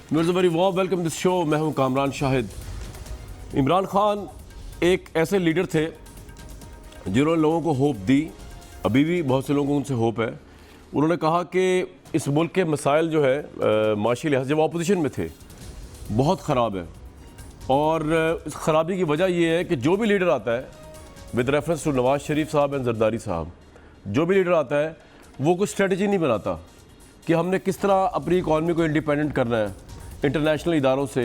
There's a very warm welcome to this show. मैं हूं कामरान शाहिद। इमरान खान एक ऐसे लीडर थे जिन्होंने लोगों को होप दी, अभी भी बहुत से लोगों को उनसे होप है। उन्होंने कहा कि इस मुल्क के मसाइल जो है माशी लिहाज जब अपोजिशन में थे बहुत ख़राब है, और इस ख़राबी की वजह यह है कि जो भी लीडर आता है with reference to Nawaz Sharif साहब एंड जरदारी साहब, जो भी लीडर आता है वो कोई स्ट्रेटजी नहीं बनाता कि हमने किस तरह अपनी इकॉनमी को इंडिपेंडेंट करना है इंटरनेशनल इदारों से,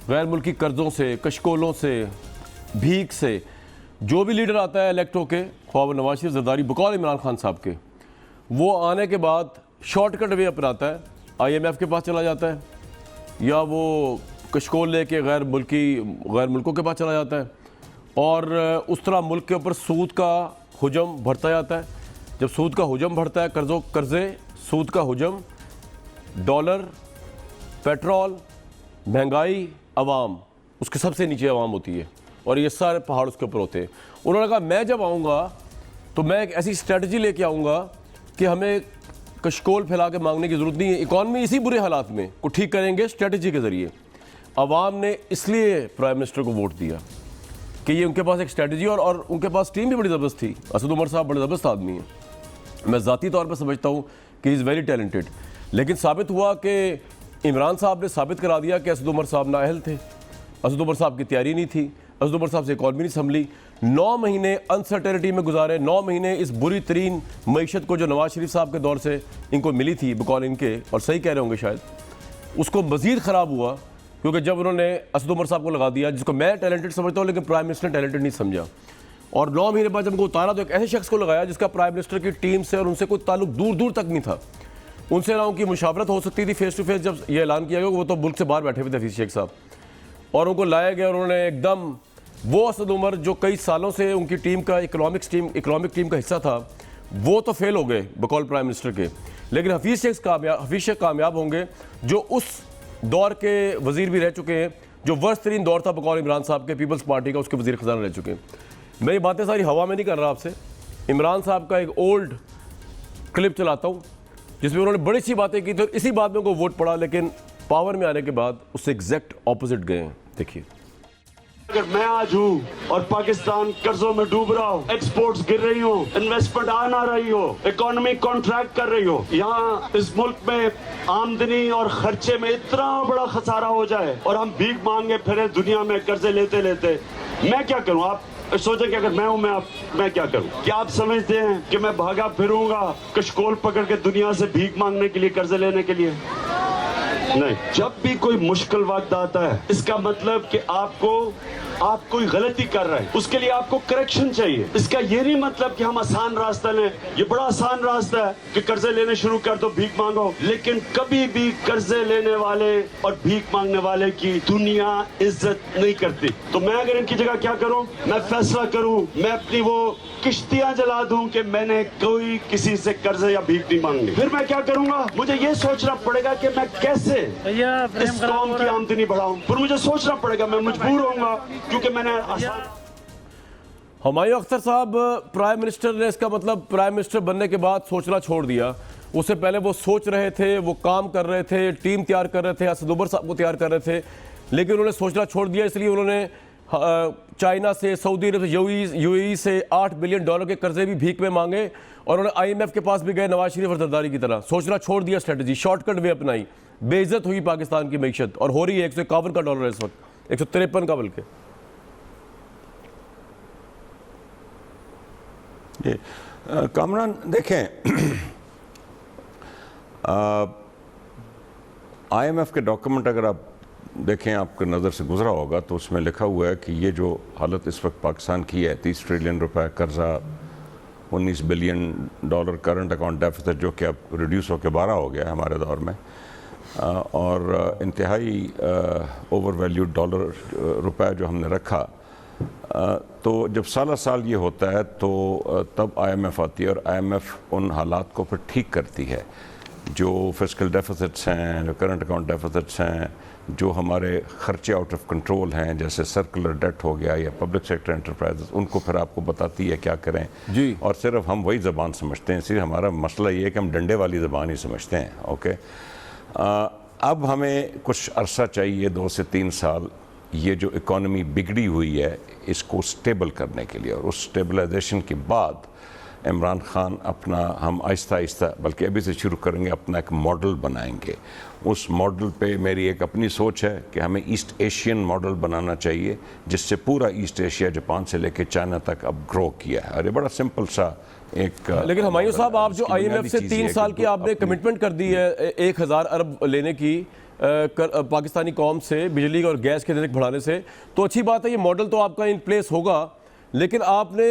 गैर मुल्की कर्ज़ों से, कशकोलों से, भीख से। जो भी लीडर आता है इलेक्ट होके, ख्वाब नवाज शरीफ, जरदारी, बकौल इमरान खान साहब के, वो आने के बाद शॉर्टकट वे अपनाता है, IMF के पास चला जाता है या वो कशकोल लेके गैर मुल्कों के पास चला जाता है, और उस तरह मुल्क के ऊपर सूद का हुजम बढ़ता जाता है। जब सूद का हुजम बढ़ता है, कर्ज़े सूद का हुजम, डॉलर, पेट्रोल, महंगाई, अवाम, उसके सबसे नीचे अवाम होती है और ये सारे पहाड़ उसके ऊपर होते हैं। उन्होंने कहा मैं जब आऊँगा तो मैं एक ऐसी स्ट्रेटजी लेके आऊँगा कि हमें कशकोल फैला के मांगने की ज़रूरत नहीं है, इकॉनमी इसी बुरे हालात में को ठीक करेंगे स्ट्रेटजी के ज़रिए। अवाम ने इसलिए प्राइम मिनिस्टर को वोट दिया कि ये उनके पास एक स्ट्रेटजी और उनके पास टीम भी बड़ी ज़बरदस्त थी। असद उमर साहब बड़े ज़बरदस्त आदमी हैं, मैं ज़ाती तौर पर समझता हूँ कि इज़ वेरी टैलेंटेड, लेकिन साबित हुआ कि इमरान साहब ने साबित करा दिया कि असद उमर साहब नाअहल थे, असद उमर साहब की तैयारी नहीं थी, असद उमर साहब से इकॉनमी नहीं संभली। 9 महीने अनसर्टेनिटी में गुजारे, 9 महीने इस बुरी तरीन मईशत को जो नवाज शरीफ साहब के दौर से इनको मिली थी बकौल इनके, और सही कह रहे होंगे शायद, उसको मज़ीद ख़राब हुआ क्योंकि जब उन्होंने असद उमर साहब को लगा दिया, जिसको मैं टैलेंटेड समझता हूँ लेकिन प्राइम मिनिस्टर टैलेंटेड नहीं समझा, और 9 महीने बाद जब उनको उतारा तो एक ऐसे शख्स को लगाया जिसका प्राइम मिनिस्टर की टीम से और उनसे कोई ताल्लुक दूर दूर तक नहीं था। उनसे ना उनकी मुशावरत हो सकती थी फेस टू फेस। जब ये ऐलान किया गया, वो तो मुल्क से बाहर बैठे हुए थे हफीज़ शेख साहब, और उनको लाया गया और उन्होंने एकदम वो असद उमर जो कई सालों से उनकी टीम का इकनॉमिक टीम का हिस्सा था, वो तो फेल हो गए बकौल प्राइम मिनिस्टर के, लेकिन हफीज़ शेख कामयाब होंगे जो उस दौर के वज़ीर भी रह चुके हैं, जो वर्स्ट तरीन दौर था बकौल इमरान साहब के, पीपल्स पार्टी का उसके वज़ीर ख़जाना रह चुके हैं। मैं ये बातें सारी हवा में नहीं कर रहा आपसे, इमरान साहब का एक ओल्ड क्लिप चलाता हूँ जिसमें उन्होंने बड़ी सी बातें की थी और इसी बात में उनको वोट पड़ा, लेकिन पावर में आने के बाद उससे एग्जैक्ट ऑपोजिट गए हैं। देखिए, अगर मैं आज हूँ और पाकिस्तान कर्जों में डूब रहा हो, एक्सपोर्ट्स गिर रही हो, इन्वेस्टमेंट आ ना रही हो, इकोनॉमी कॉन्ट्रैक्ट कर रही हो, यहाँ इस मुल्क में आमदनी और खर्चे में इतना बड़ा खसारा हो जाए और हम भीख मांगे फिरे दुनिया में कर्जे लेते लेते, मैं क्या करूँ? आप सोचें कि अगर मैं हूँ, मैं क्या करूँ? क्या आप समझते हैं कि मैं भागा फिरूंगा कशकोल पकड़ के दुनिया से भीख मांगने के लिए, कर्जे लेने के लिए? नहीं। जब भी कोई मुश्किल वक्त आता है, इसका मतलब कि आप कोई गलती कर रहे हैं, उसके लिए आपको करेक्शन चाहिए। इसका ये नहीं मतलब कि हम आसान रास्ता लें। ये बड़ा आसान रास्ता है कि कर्जे लेने शुरू कर दो, भीख मांगो, लेकिन कभी भी कर्जे लेने वाले और भीख मांगने वाले की दुनिया इज्जत नहीं करती। तो मैं अगर इनकी जगह क्या करूं? मैं फैसला करूं, मैं अपनी वो किश्तियां जला दूं कि मैंने कोई किसी से कर्जे या भीख नहीं मांगनी। फिर मैं क्या करूंगा? मुझे ये सोचना पड़ेगा कि मैं कैसे इस कौम की आमदनी बढ़ाऊं। फिर मुझे सोचना पड़ेगा, मैं मजबूर होऊंगा क्योंकि मैंने हुमायूं अख्तर साहब प्राइम मिनिस्टर ने, इसका मतलब प्राइम मिनिस्टर बनने के बाद सोचना छोड़ दिया। उससे पहले वो सोच रहे थे, वो काम कर रहे थे, टीम तैयार कर रहे थे, असद उमर साहब को तैयार कर रहे थे, लेकिन उन्होंने सोचना छोड़ दिया। इसलिए उन्होंने चाइना से, सऊदी अरब से, यूएई से $8 बिलियन के कर्जे भी भीख में मांगे, और उन्होंने IMF के पास भी गए नवाज शरीफ और जरदारी की तरह। सोचना छोड़ दिया, स्ट्रेटजी शॉर्टकट वे अपनाई। बेइज्जत हुई पाकिस्तान की मईशत, और हो रही है $151 इस वक्त, 153 का बल्कि। कामरान देखें, IMF के डॉक्यूमेंट अगर आप देखें, आपके नज़र से गुजरा होगा, तो उसमें लिखा हुआ है कि ये जो हालत इस वक्त पाकिस्तान की है, 30 ट्रिलियन रुपए कर्जा, $19 बिलियन करंट अकाउंट डेफिसिट, जो कि अब रिड्यूस होकर 12 हो गया है हमारे दौर में, और इंतहाई ओवर वैल्यूड डॉलर रुपए जो हमने रखा, तो जब साल ये होता है तो तब IMF आती है और IMF उन हालात को फिर ठीक करती है, जो फिस्कल डेफिसिट्स हैं, जो करंट अकाउंट डेफिसिट्स हैं, जो हमारे खर्चे आउट ऑफ कंट्रोल हैं, जैसे सर्कुलर डेट हो गया या पब्लिक सेक्टर एंटरप्राइजेस, उनको फिर आपको बताती है क्या करें जी। और सिर्फ हम वही ज़बान समझते हैं। इसलिए हमारा मसला ये है कि हम डंडे वाली ज़बान ही समझते हैं। ओके, अब हमें कुछ अरसा चाहिए, 2 से 3 साल, ये जो इकॉनमी बिगड़ी हुई है इसको स्टेबल करने के लिए। और उस स्टेबलाइजेशन के बाद इमरान खान अपना, हम आहिस्ता आहिस्ता, बल्कि अभी से शुरू करेंगे, अपना एक मॉडल बनाएंगे। उस मॉडल पे मेरी एक अपनी सोच है कि हमें ईस्ट एशियन मॉडल बनाना चाहिए, जिससे पूरा ईस्ट एशिया, जापान से लेकर चाइना तक अब ग्रो किया है। और ये बड़ा सिंपल सा एक, लेकिन हुमायूं साहब, आप जो IMF से 3 साल की आपने कमिटमेंट कर दी है 1000 अरब लेने की पाकिस्तानी कौम से बिजली और गैस के रेट बढ़ाने से, तो अच्छी बात है, ये मॉडल तो आपका इन प्लेस होगा। लेकिन आपने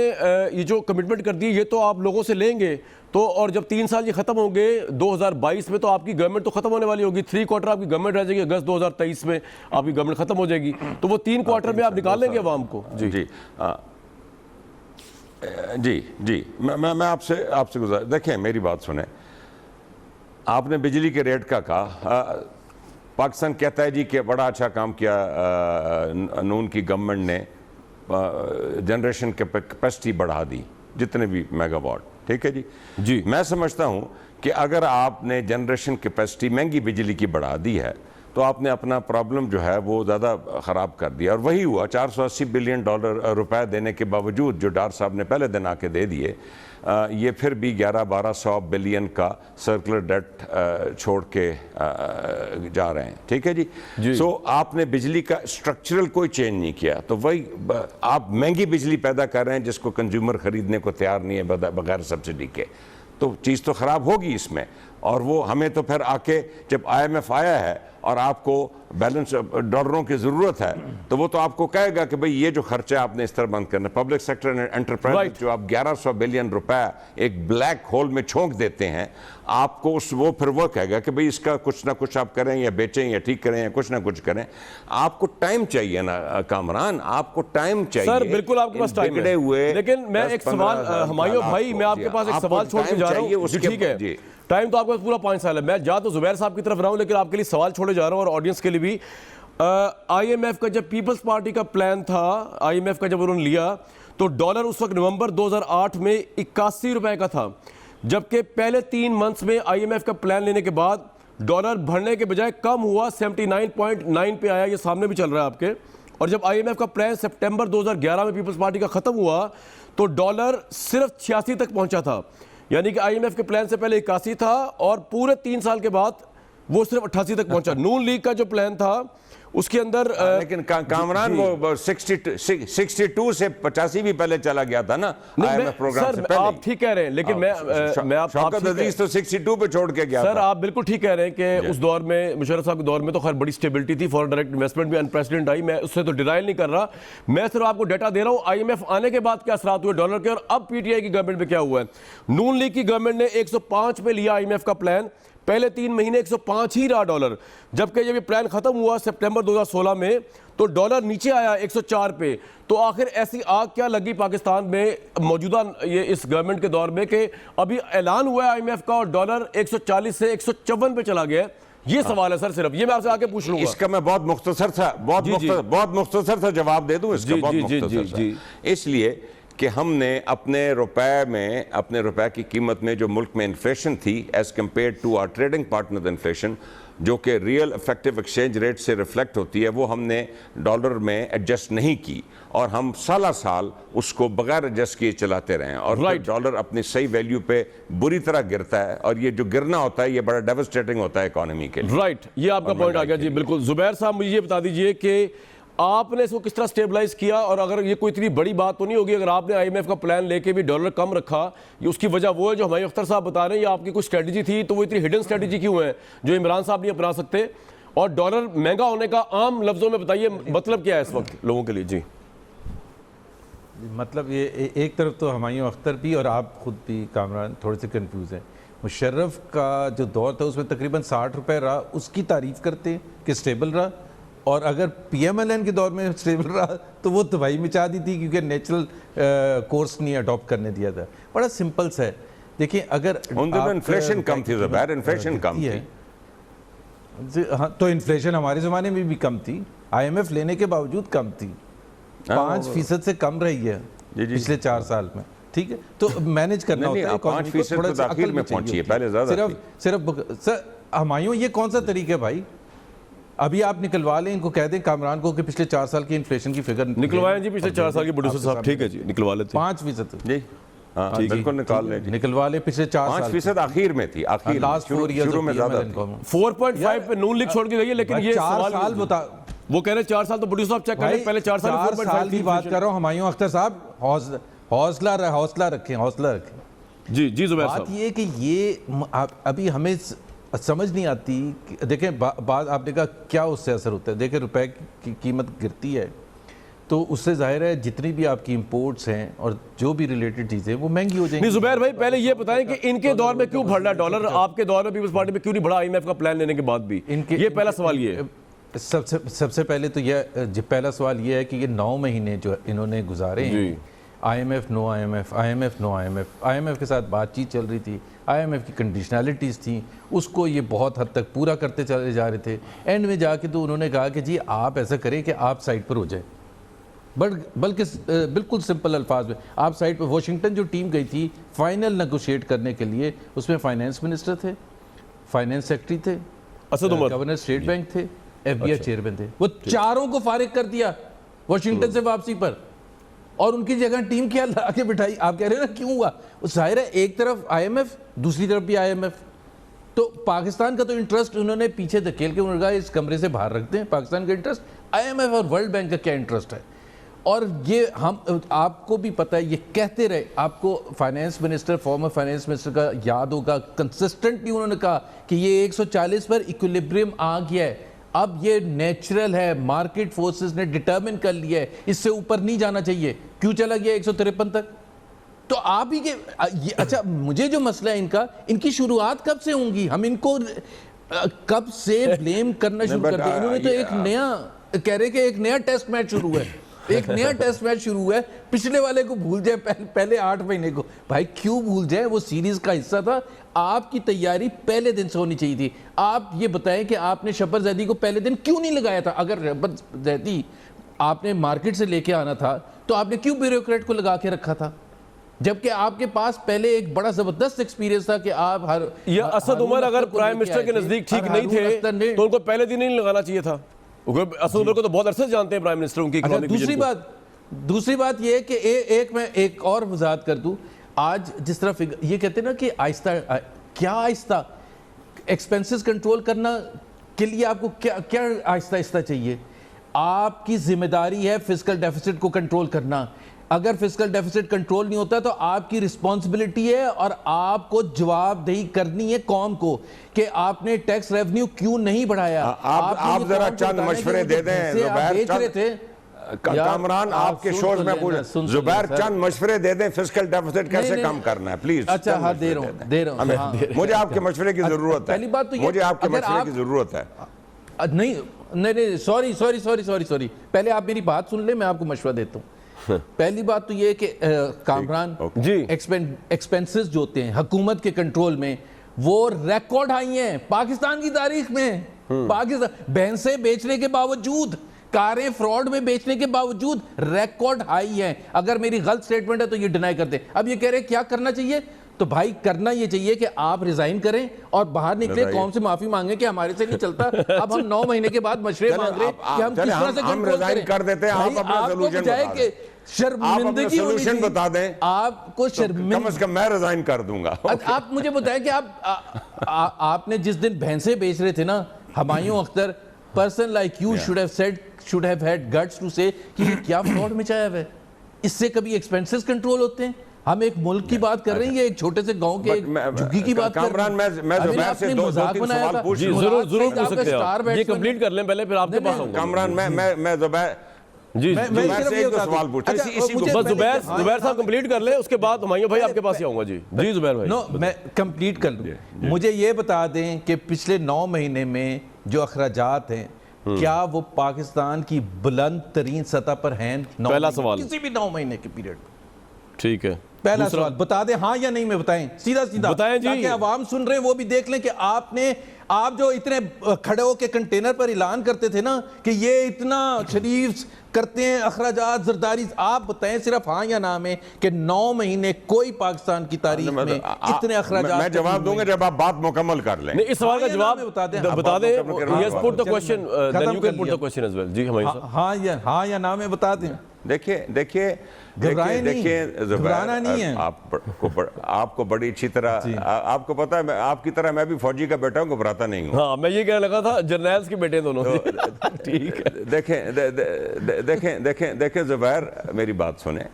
ये जो कमिटमेंट कर दी ये तो आप लोगों से लेंगे तो, और जब 3 साल ये ख़त्म होंगे 2022 में, तो आपकी गवर्नमेंट तो ख़त्म होने वाली होगी। 3 क्वार्टर आपकी गवर्नमेंट रह जाएगी, अगस्त 2023 में आपकी गवर्नमेंट ख़त्म हो जाएगी, तो वो 3 क्वार्टर में आप निकाल लेंगे अवाम को। जी जी जी जी, मैं आपसे गुजार, देखें मेरी बात सुने। आपने बिजली के रेट का कहा, पाकिस्तान कहता है जी कि बड़ा अच्छा काम किया नून की गवर्नमेंट ने, जनरेशन कैपेसिटी बढ़ा दी जितने भी मेगावाट, ठीक है जी। मैं समझता हूं कि अगर आपने जनरेशन कैपेसिटी महंगी बिजली की बढ़ा दी है तो आपने अपना प्रॉब्लम जो है वो ज़्यादा ख़राब कर दिया। और वही हुआ, 480 बिलियन रुपए देने के बावजूद, जो डार साहब ने पहले दिन आके दे दिए, ये फिर भी 1100-1200 बिलियन का सर्कुलर डेट छोड़ के जा रहे हैं, ठीक है जी। सो आपने बिजली का स्ट्रक्चरल कोई चेंज नहीं किया, तो वही आप महंगी बिजली पैदा कर रहे हैं जिसको कंज्यूमर खरीदने को तैयार नहीं है बगैर सब्सिडी के, तो चीज़ तो ख़राब होगी इसमें। और वो हमें तो फिर आके, जब IMF आया है और आपको बैलेंस डॉलरों की ज़रूरत है, तो वो तो आपको कहेगा कि भाई ये जो खर्चा आपने इस तरह बंद करना, पब्लिक सेक्टर एंटरप्राइज जो आप 1100 बिलियन रुपए एक ब्लैक होल में छोंक देते हैं, आपको वो फिर वो कहेगा कि भाई इसका कुछ ना कुछ आप करें, या बेचें, या ठीक करें, या कुछ ना कुछ करें। आपको टाइम चाहिए ना कामरान, आपको टाइम चाहिए। सर बिल्कुल आपके पास टाइम है, लेकिन मैं एक सवाल, हुमायूं भाई, मैं आपके पास एक सवाल छोड़ के जा रहा हूँ। ठीक है, टाइम तो आपके पास पूरा 5 साल है। मैं जा तो जुबैर साहब की तरफ रहा हूं, लेकिन आपके लिए सवाल छोड़े जा रहा हूं और ऑडियंस के लिए भी। IMF का जब पीपल्स पार्टी का प्लान था, IMF का जब उन्होंने लिया, तो डॉलर उस वक्त नवंबर 2008 में 81 रुपए का था, जबकि पहले 3 मंथ्स में IMF का प्लान लेने के बाद डॉलर बढ़ने के बजाय कम हुआ, 79.9 पे आया। ये सामने भी चल रहा है आपके। और जब IMF का प्लान सितंबर 2011 में पीपल्स पार्टी का खत्म हुआ, तो डॉलर सिर्फ 86 तक पहुंचा था। यानी कि IMF के प्लान से पहले 81 था और पूरे 3 साल के बाद वो सिर्फ 88 तक पहुंचा। नून लीग का जो प्लान था उसके अंदर लेकिन कामरान वो 62 से 85 भी पहले चला गया था ना IMF प्रोग्राम से पहले। आप ठीक कह रहे हैं, लेकिन मैं आप शौकत अजीज तो 62 पे छोड़ के गया सर। आप बिल्कुल ठीक कह रहे हैं कि उस दौर में, मुशर्रफ साहब के दौर में तो खैर बड़ी स्टेबिलिटी थी, फॉरेन डायरेक्ट इन्वेस्टमेंट भी अनप्रेसिडेंट आई, मैं उससे तो डिनाइल नहीं कर रहा। मैं सिर्फ आपको डाटा दे रहा हूं IMF आने के बाद क्या असरात हुए डॉलर के, और अब PTI की गवर्नमेंट में क्या हुआ है। नून लीग की गवर्नमेंट ने 105 पे लिया IMF का प्लान, पहले 3 महीने 105 ही रहा डॉलर, जबकि जब ये प्लान खत्म हुआ सितंबर 2016 में, तो डॉलर नीचे आया 104 पे। तो आखिर ऐसी आग क्या लगी पाकिस्तान में मौजूदा ये इस गवर्नमेंट के दौर में कि अभी ऐलान हुआ है IMF का और डॉलर 140 से 154 पे चला गया? ये सवाल है सर, सिर्फ ये मैं आपसे आके पूछ लूंगा। इसका मैं बहुत मुख्तसर था जवाब दे दूं इसका, बहुत मुख्तसर। इसलिए कि हमने अपने रुपए की कीमत में जो मुल्क में इन्फ्लेशन थी as compare to our trading partner inflation, जो कि रियल इफेक्टिव एक्सचेंज रेट से रिफ्लेक्ट होती है, वो हमने डॉलर में एडजस्ट नहीं की और हम साल उसको बगैर एडजस्ट किए चलाते रहे और डॉलर अपनी सही वैल्यू पे बुरी तरह गिरता है। और ये जो गिरना होता है ये बड़ा डेवास्टेटिंग होता है इकोनॉमी के लिए। राइट, ये आपका पॉइंट आ गया जी, बिल्कुल। जुबैर साहब मुझे ये बता दीजिए कि आपने इसको किस तरह स्टेबलाइज किया, और अगर ये कोई इतनी बड़ी बात तो नहीं होगी अगर आपने IMF का प्लान लेके भी डॉलर कम रखा, ये उसकी वजह वो है जो हुमायूं अख्तर साहब बता रहे हैं, ये आपकी कुछ स्ट्रेटजी थी, तो वो इतनी हिडन स्ट्रेटजी क्यों है जो इमरान साहब नहीं अपना सकते? और डॉलर महंगा होने का आम लफ्जों में बताइए मतलब क्या है इस वक्त लोगों के लिए? जी मतलब ये एक तरफ तो हुमायूं अख्तर भी और आप खुद भी कामरान थोड़े से कंफ्यूज हैं। मुशर्रफ का जो दौर था उसमें तकरीबन 60 रुपए रहा, उसकी तारीफ करते हैं कि स्टेबल रहा, और अगर PMLN के दौर में स्टेबल रहा तो वो तबाही मचा दी थी क्योंकि नेचुरल कोर्स नहीं अडॉप्ट करने दिया था। बड़ा सिंपल सा है। देखिए अगर इन्फ्लेशन कम थी, इन्फ्लेशन कम थी, हाँ, तो इन्फ्लेशन हमारे ज़माने में भी कम थी, IMF लेने के बावजूद कम थी, 5% से कम रही है पिछले 4 साल में। ठीक है, तो मैनेज करना होता है, 5% तो आखिर में पहुंची है, पहले ज़्यादा सिर्फ सर हुमायूं ये कौन सा तरीका है भाई? अभी आप निकलवा लें, इनको कह दें कामरान को कि पिछले 4 साल की इन्फ्लेशन की फिगर निकलवाएं जी पिछले 4 साल की प्रोड्यूसर साहब, ठीक है जी निकलवा लेते हैं। 5% जी हाँ बिल्कुल निकाल लें जी। निकलवा ले पिछले 4 साल 5% आखिर में थी, आखिर में, लास्ट 4 ईयर्स शुरू में ज्यादा थी। 4.5 पे नून लीग छोड़ के गई है, लेकिन ये 4 सवाल साल बता, वो कह रहे हैं 4 साल तो प्रोड्यूसर साहब चेक करें, पहले 4 साल 4.5 की बात कर रहा हूँ। हुमायूं अख्तर साहब हौसला रखें। जी जी जुबैर बात साहब, ये कि ये अभी हमें समझ नहीं आती देखें बात आपने कहा क्या उससे असर होता है। देखें रुपए की कीमत गिरती है तो उससे जाहिर है जितनी भी आपकी इंपोर्ट्स हैं और जो भी रिलेटेड चीज़ें वो महंगी हो जाएंगी। नहीं जुबैर भाई पहले ये बताएं कि इनके दौर में क्यों बढ़ रहा है डॉलर, आपके दौर में पीपल्स पार्टी में क्यों नहीं बढ़ा IMF का प्लान लेने के बाद भी? ये पहला सवाल ये है। सबसे पहले तो यह पहला सवाल ये है कि ये 9 महीने जो इन्होंने गुजारे हैं, IMF नो IMF के साथ बातचीत चल रही थी, IMF की कंडीशनैलिटीज़ थी, उसको ये बहुत हद तक पूरा करते चले जा रहे थे। एंड में जाके तो उन्होंने कहा कि जी आप ऐसा करें कि आप साइड पर हो जाए, बल्कि बिल्कुल सिंपल अल्फाज में आप साइड पर। वाशिंगटन जो टीम गई थी फाइनल नेगोशिएट करने के लिए, उसमें फाइनेंस मिनिस्टर थे, फाइनेंस सेक्रेटरी थे, Asad Umar governor State Bank थे, FBI चेयरमैन थे। वो चारों को फारिग कर दिया वाशिंगटन से वापसी पर, और उनकी जगह टीम क्या ला के बिठाई। आप कह रहे हो ना क्यों हुआ? वो जाहिर है एक तरफ IMF, दूसरी तरफ भी IMF, तो पाकिस्तान का तो इंटरेस्ट उन्होंने पीछे धकेल के उन्होंने कहा इस कमरे से बाहर रखते हैं। पाकिस्तान का इंटरेस्ट, IMF और वर्ल्ड बैंक का क्या इंटरेस्ट है? और ये हम आपको भी पता है, ये कहते रहे, आपको finance minister, former finance minister का याद होगा, कंसिस्टेंटली उन्होंने कहा कि ये 140 पर इक्विलिब्रियम आ गया है, अब ये नेचुरल है, मार्केट फोर्सेस ने डिटरमिन कर लिया है, इससे ऊपर नहीं जाना चाहिए। क्यों चला गया 153 तक? तो आप ही के अच्छा, मुझे जो मसला है इनकी शुरुआत कब से होंगी? हम इनको कब से ब्लेम करना शुरू कर दिया? इन्होंने तो एक नया कह रहे कि एक नया टेस्ट मैच शुरू है, एक नया टेस्ट मैच शुरू हुआ है, पिछले वाले को भूल जाए, पहले 8 महीने को। भाई क्यों भूल जाए? वो सीरीज का हिस्सा था, आपकी तैयारी पहले दिन से होनी चाहिए थी। आप ये बताएं कि आपने शब्बर जैदी को पहले दिन क्यों नहीं लगाया था? अगर शब्बर जैदी आपने मार्केट से लेके आना था तो आपने क्यों ब्यूरोक्रेट को लगा के रखा था, जबकि आपके पास पहले एक बड़ा जबरदस्त एक्सपीरियंस था कि आप ये असद उमर अगर प्राइम मिनिस्टर के नजदीक ठीक नहीं थे तो उनको पहले दिन नहीं लगाना चाहिए था। असद उमर को तो बहुत अरसे से जानते हैं प्राइम मिनिस्टर, उनकी इकोनॉमिक विजन को। दूसरी बात ये है कि मैं एक और वजाहत कर दूं। आज जिस तरह ये कहते हैं ना कि आहिस्ता, क्या आहिस्ता? एक्सपेंसेस कंट्रोल करना के लिए आपको क्या आहिस्ता आहिस्ता चाहिए? आपकी जिम्मेदारी है फिस्कल डेफिसिट को कंट्रोल करना। अगर फिस्कल डेफिसिट कंट्रोल नहीं होता तो आपकी रिस्पॉन्सिबिलिटी है और आपको जवाबदेही करनी है कौम को कि आपने टैक्स रेवेन्यू क्यों नहीं बढ़ाया। आप जरा चंद मशवरे दे दें बेच रहे थे कामरान, आपके शोज में पूछ, जुबैर चंद मशवरे दे दें फिस्कल डेफिसिट कैसे कम करना है प्लीज। अच्छा हाँ दे रहा हूँ। मुझे आपके मशवरे की जरूरत है। पहली बात तो मुझे आपके मशवरे की जरूरत है। नहीं सॉरी, पहले आप मेरी बात सुन ले, मैं आपको मशवरा देता हूँ। पहली बात तो ये कि कामरान जी एक्सपेंसेस जो होते हैं हुकूमत के कंट्रोल में वो रिकॉर्ड हाई हैं पाकिस्तान की तारीख में। पाकिस्तान भैंसे बेचने के बावजूद, कारें फ्रॉड में बेचने के बावजूद रिकॉर्ड हाई हैं। अगर मेरी गलत स्टेटमेंट है तो ये डिनाई करते। अब ये कह रहे हैं क्या करना चाहिए, तो भाई करना ये चाहिए कि आप रिजाइन करें और बाहर निकले, कौम से माफी मांगे कि हमारे से नहीं चलता। अब हम 9 महीने के बाद मशवरे मांग रहे कि हम किस तरह से कंट्रोल करें। कर देते हैं, आप अपना सॉल्यूशन बता दें। शर्मिंदगी होनी चाहिए, बता दें आपको शर्मिंदगी। कम से कम मैं रिजाइन कर दूंगा। आप मुझे बताएं कि आपने जिस दिन भैंसे बेच रहे थे ना, Humayun Akhtar, person like you should have had guts to say कि ये क्या फ्रॉड मचाया हुआ है। इससे कभी एक्सपेंसेस कंट्रोल होते हैं? हम एक मुल्क की बात कर रहे हैं, ये एक छोटे से गांव के झुग्गी की बात कर रहे हैं। मैं जुबैर से दो तीन सवाल पूछ जी जरूर पूछ सकते हैं आप। ये कंप्लीट कर लें पहले, फिर आपके पास आऊंगा। कामरान मैं जुबैर जी जुबैर से एक दो सवाल पूछता हूं। इसी को बस जुबैर साहब कंप्लीट कर ले, उसके बाद हुमायूं भाई आपके पास ही आऊंगा। जी जी जुबैर भाई, नो मैं कंप्लीट कर लूं। मुझे ये बता दें कि पिछले 9 महीने में जो अखराजात हैं क्या वो पाकिस्तान की बुलंद तरीन सतह पर हैं? पहला सवाल किसी भी 9 महीने के पीरियड में। ठीक है, पहला सवाल बता दें हाँ या नहीं में बताएं, सीधा बताएं जी, ताकि आवाम सुन रहे हैं वो भी देख लें कि आप जो इतने खड़े होकर कंटेनर पर ऐलान करते थे ना कि ये इतना शरीफ करते हैं अखराजात जरदारी। आप बताएं सिर्फ हाँ या ना में कि 9 महीने कोई पाकिस्तान की तारीख में इतने अखराजात। मैं जवाब दूंगा जब आप बात मुकम्मल कर लें। नहीं, इस सवाल का जवाब बता दें। Yes, put the question, then you can put the question as well. जी हुमायूं साहब, हाँ या ना में बता दें। देखिए घबराना नहीं है। आपको बड़ी अच्छी तरह आपको पता है, आपकी तरह मैं भी फौजी का बेटा हूँ, घबराता नहीं हूँ। हाँ, मैं ये कहने लगा था, जर्नैल्स के बेटे दोनों। ठीक है, देखें ज़ुबैर, मेरी बात सुने।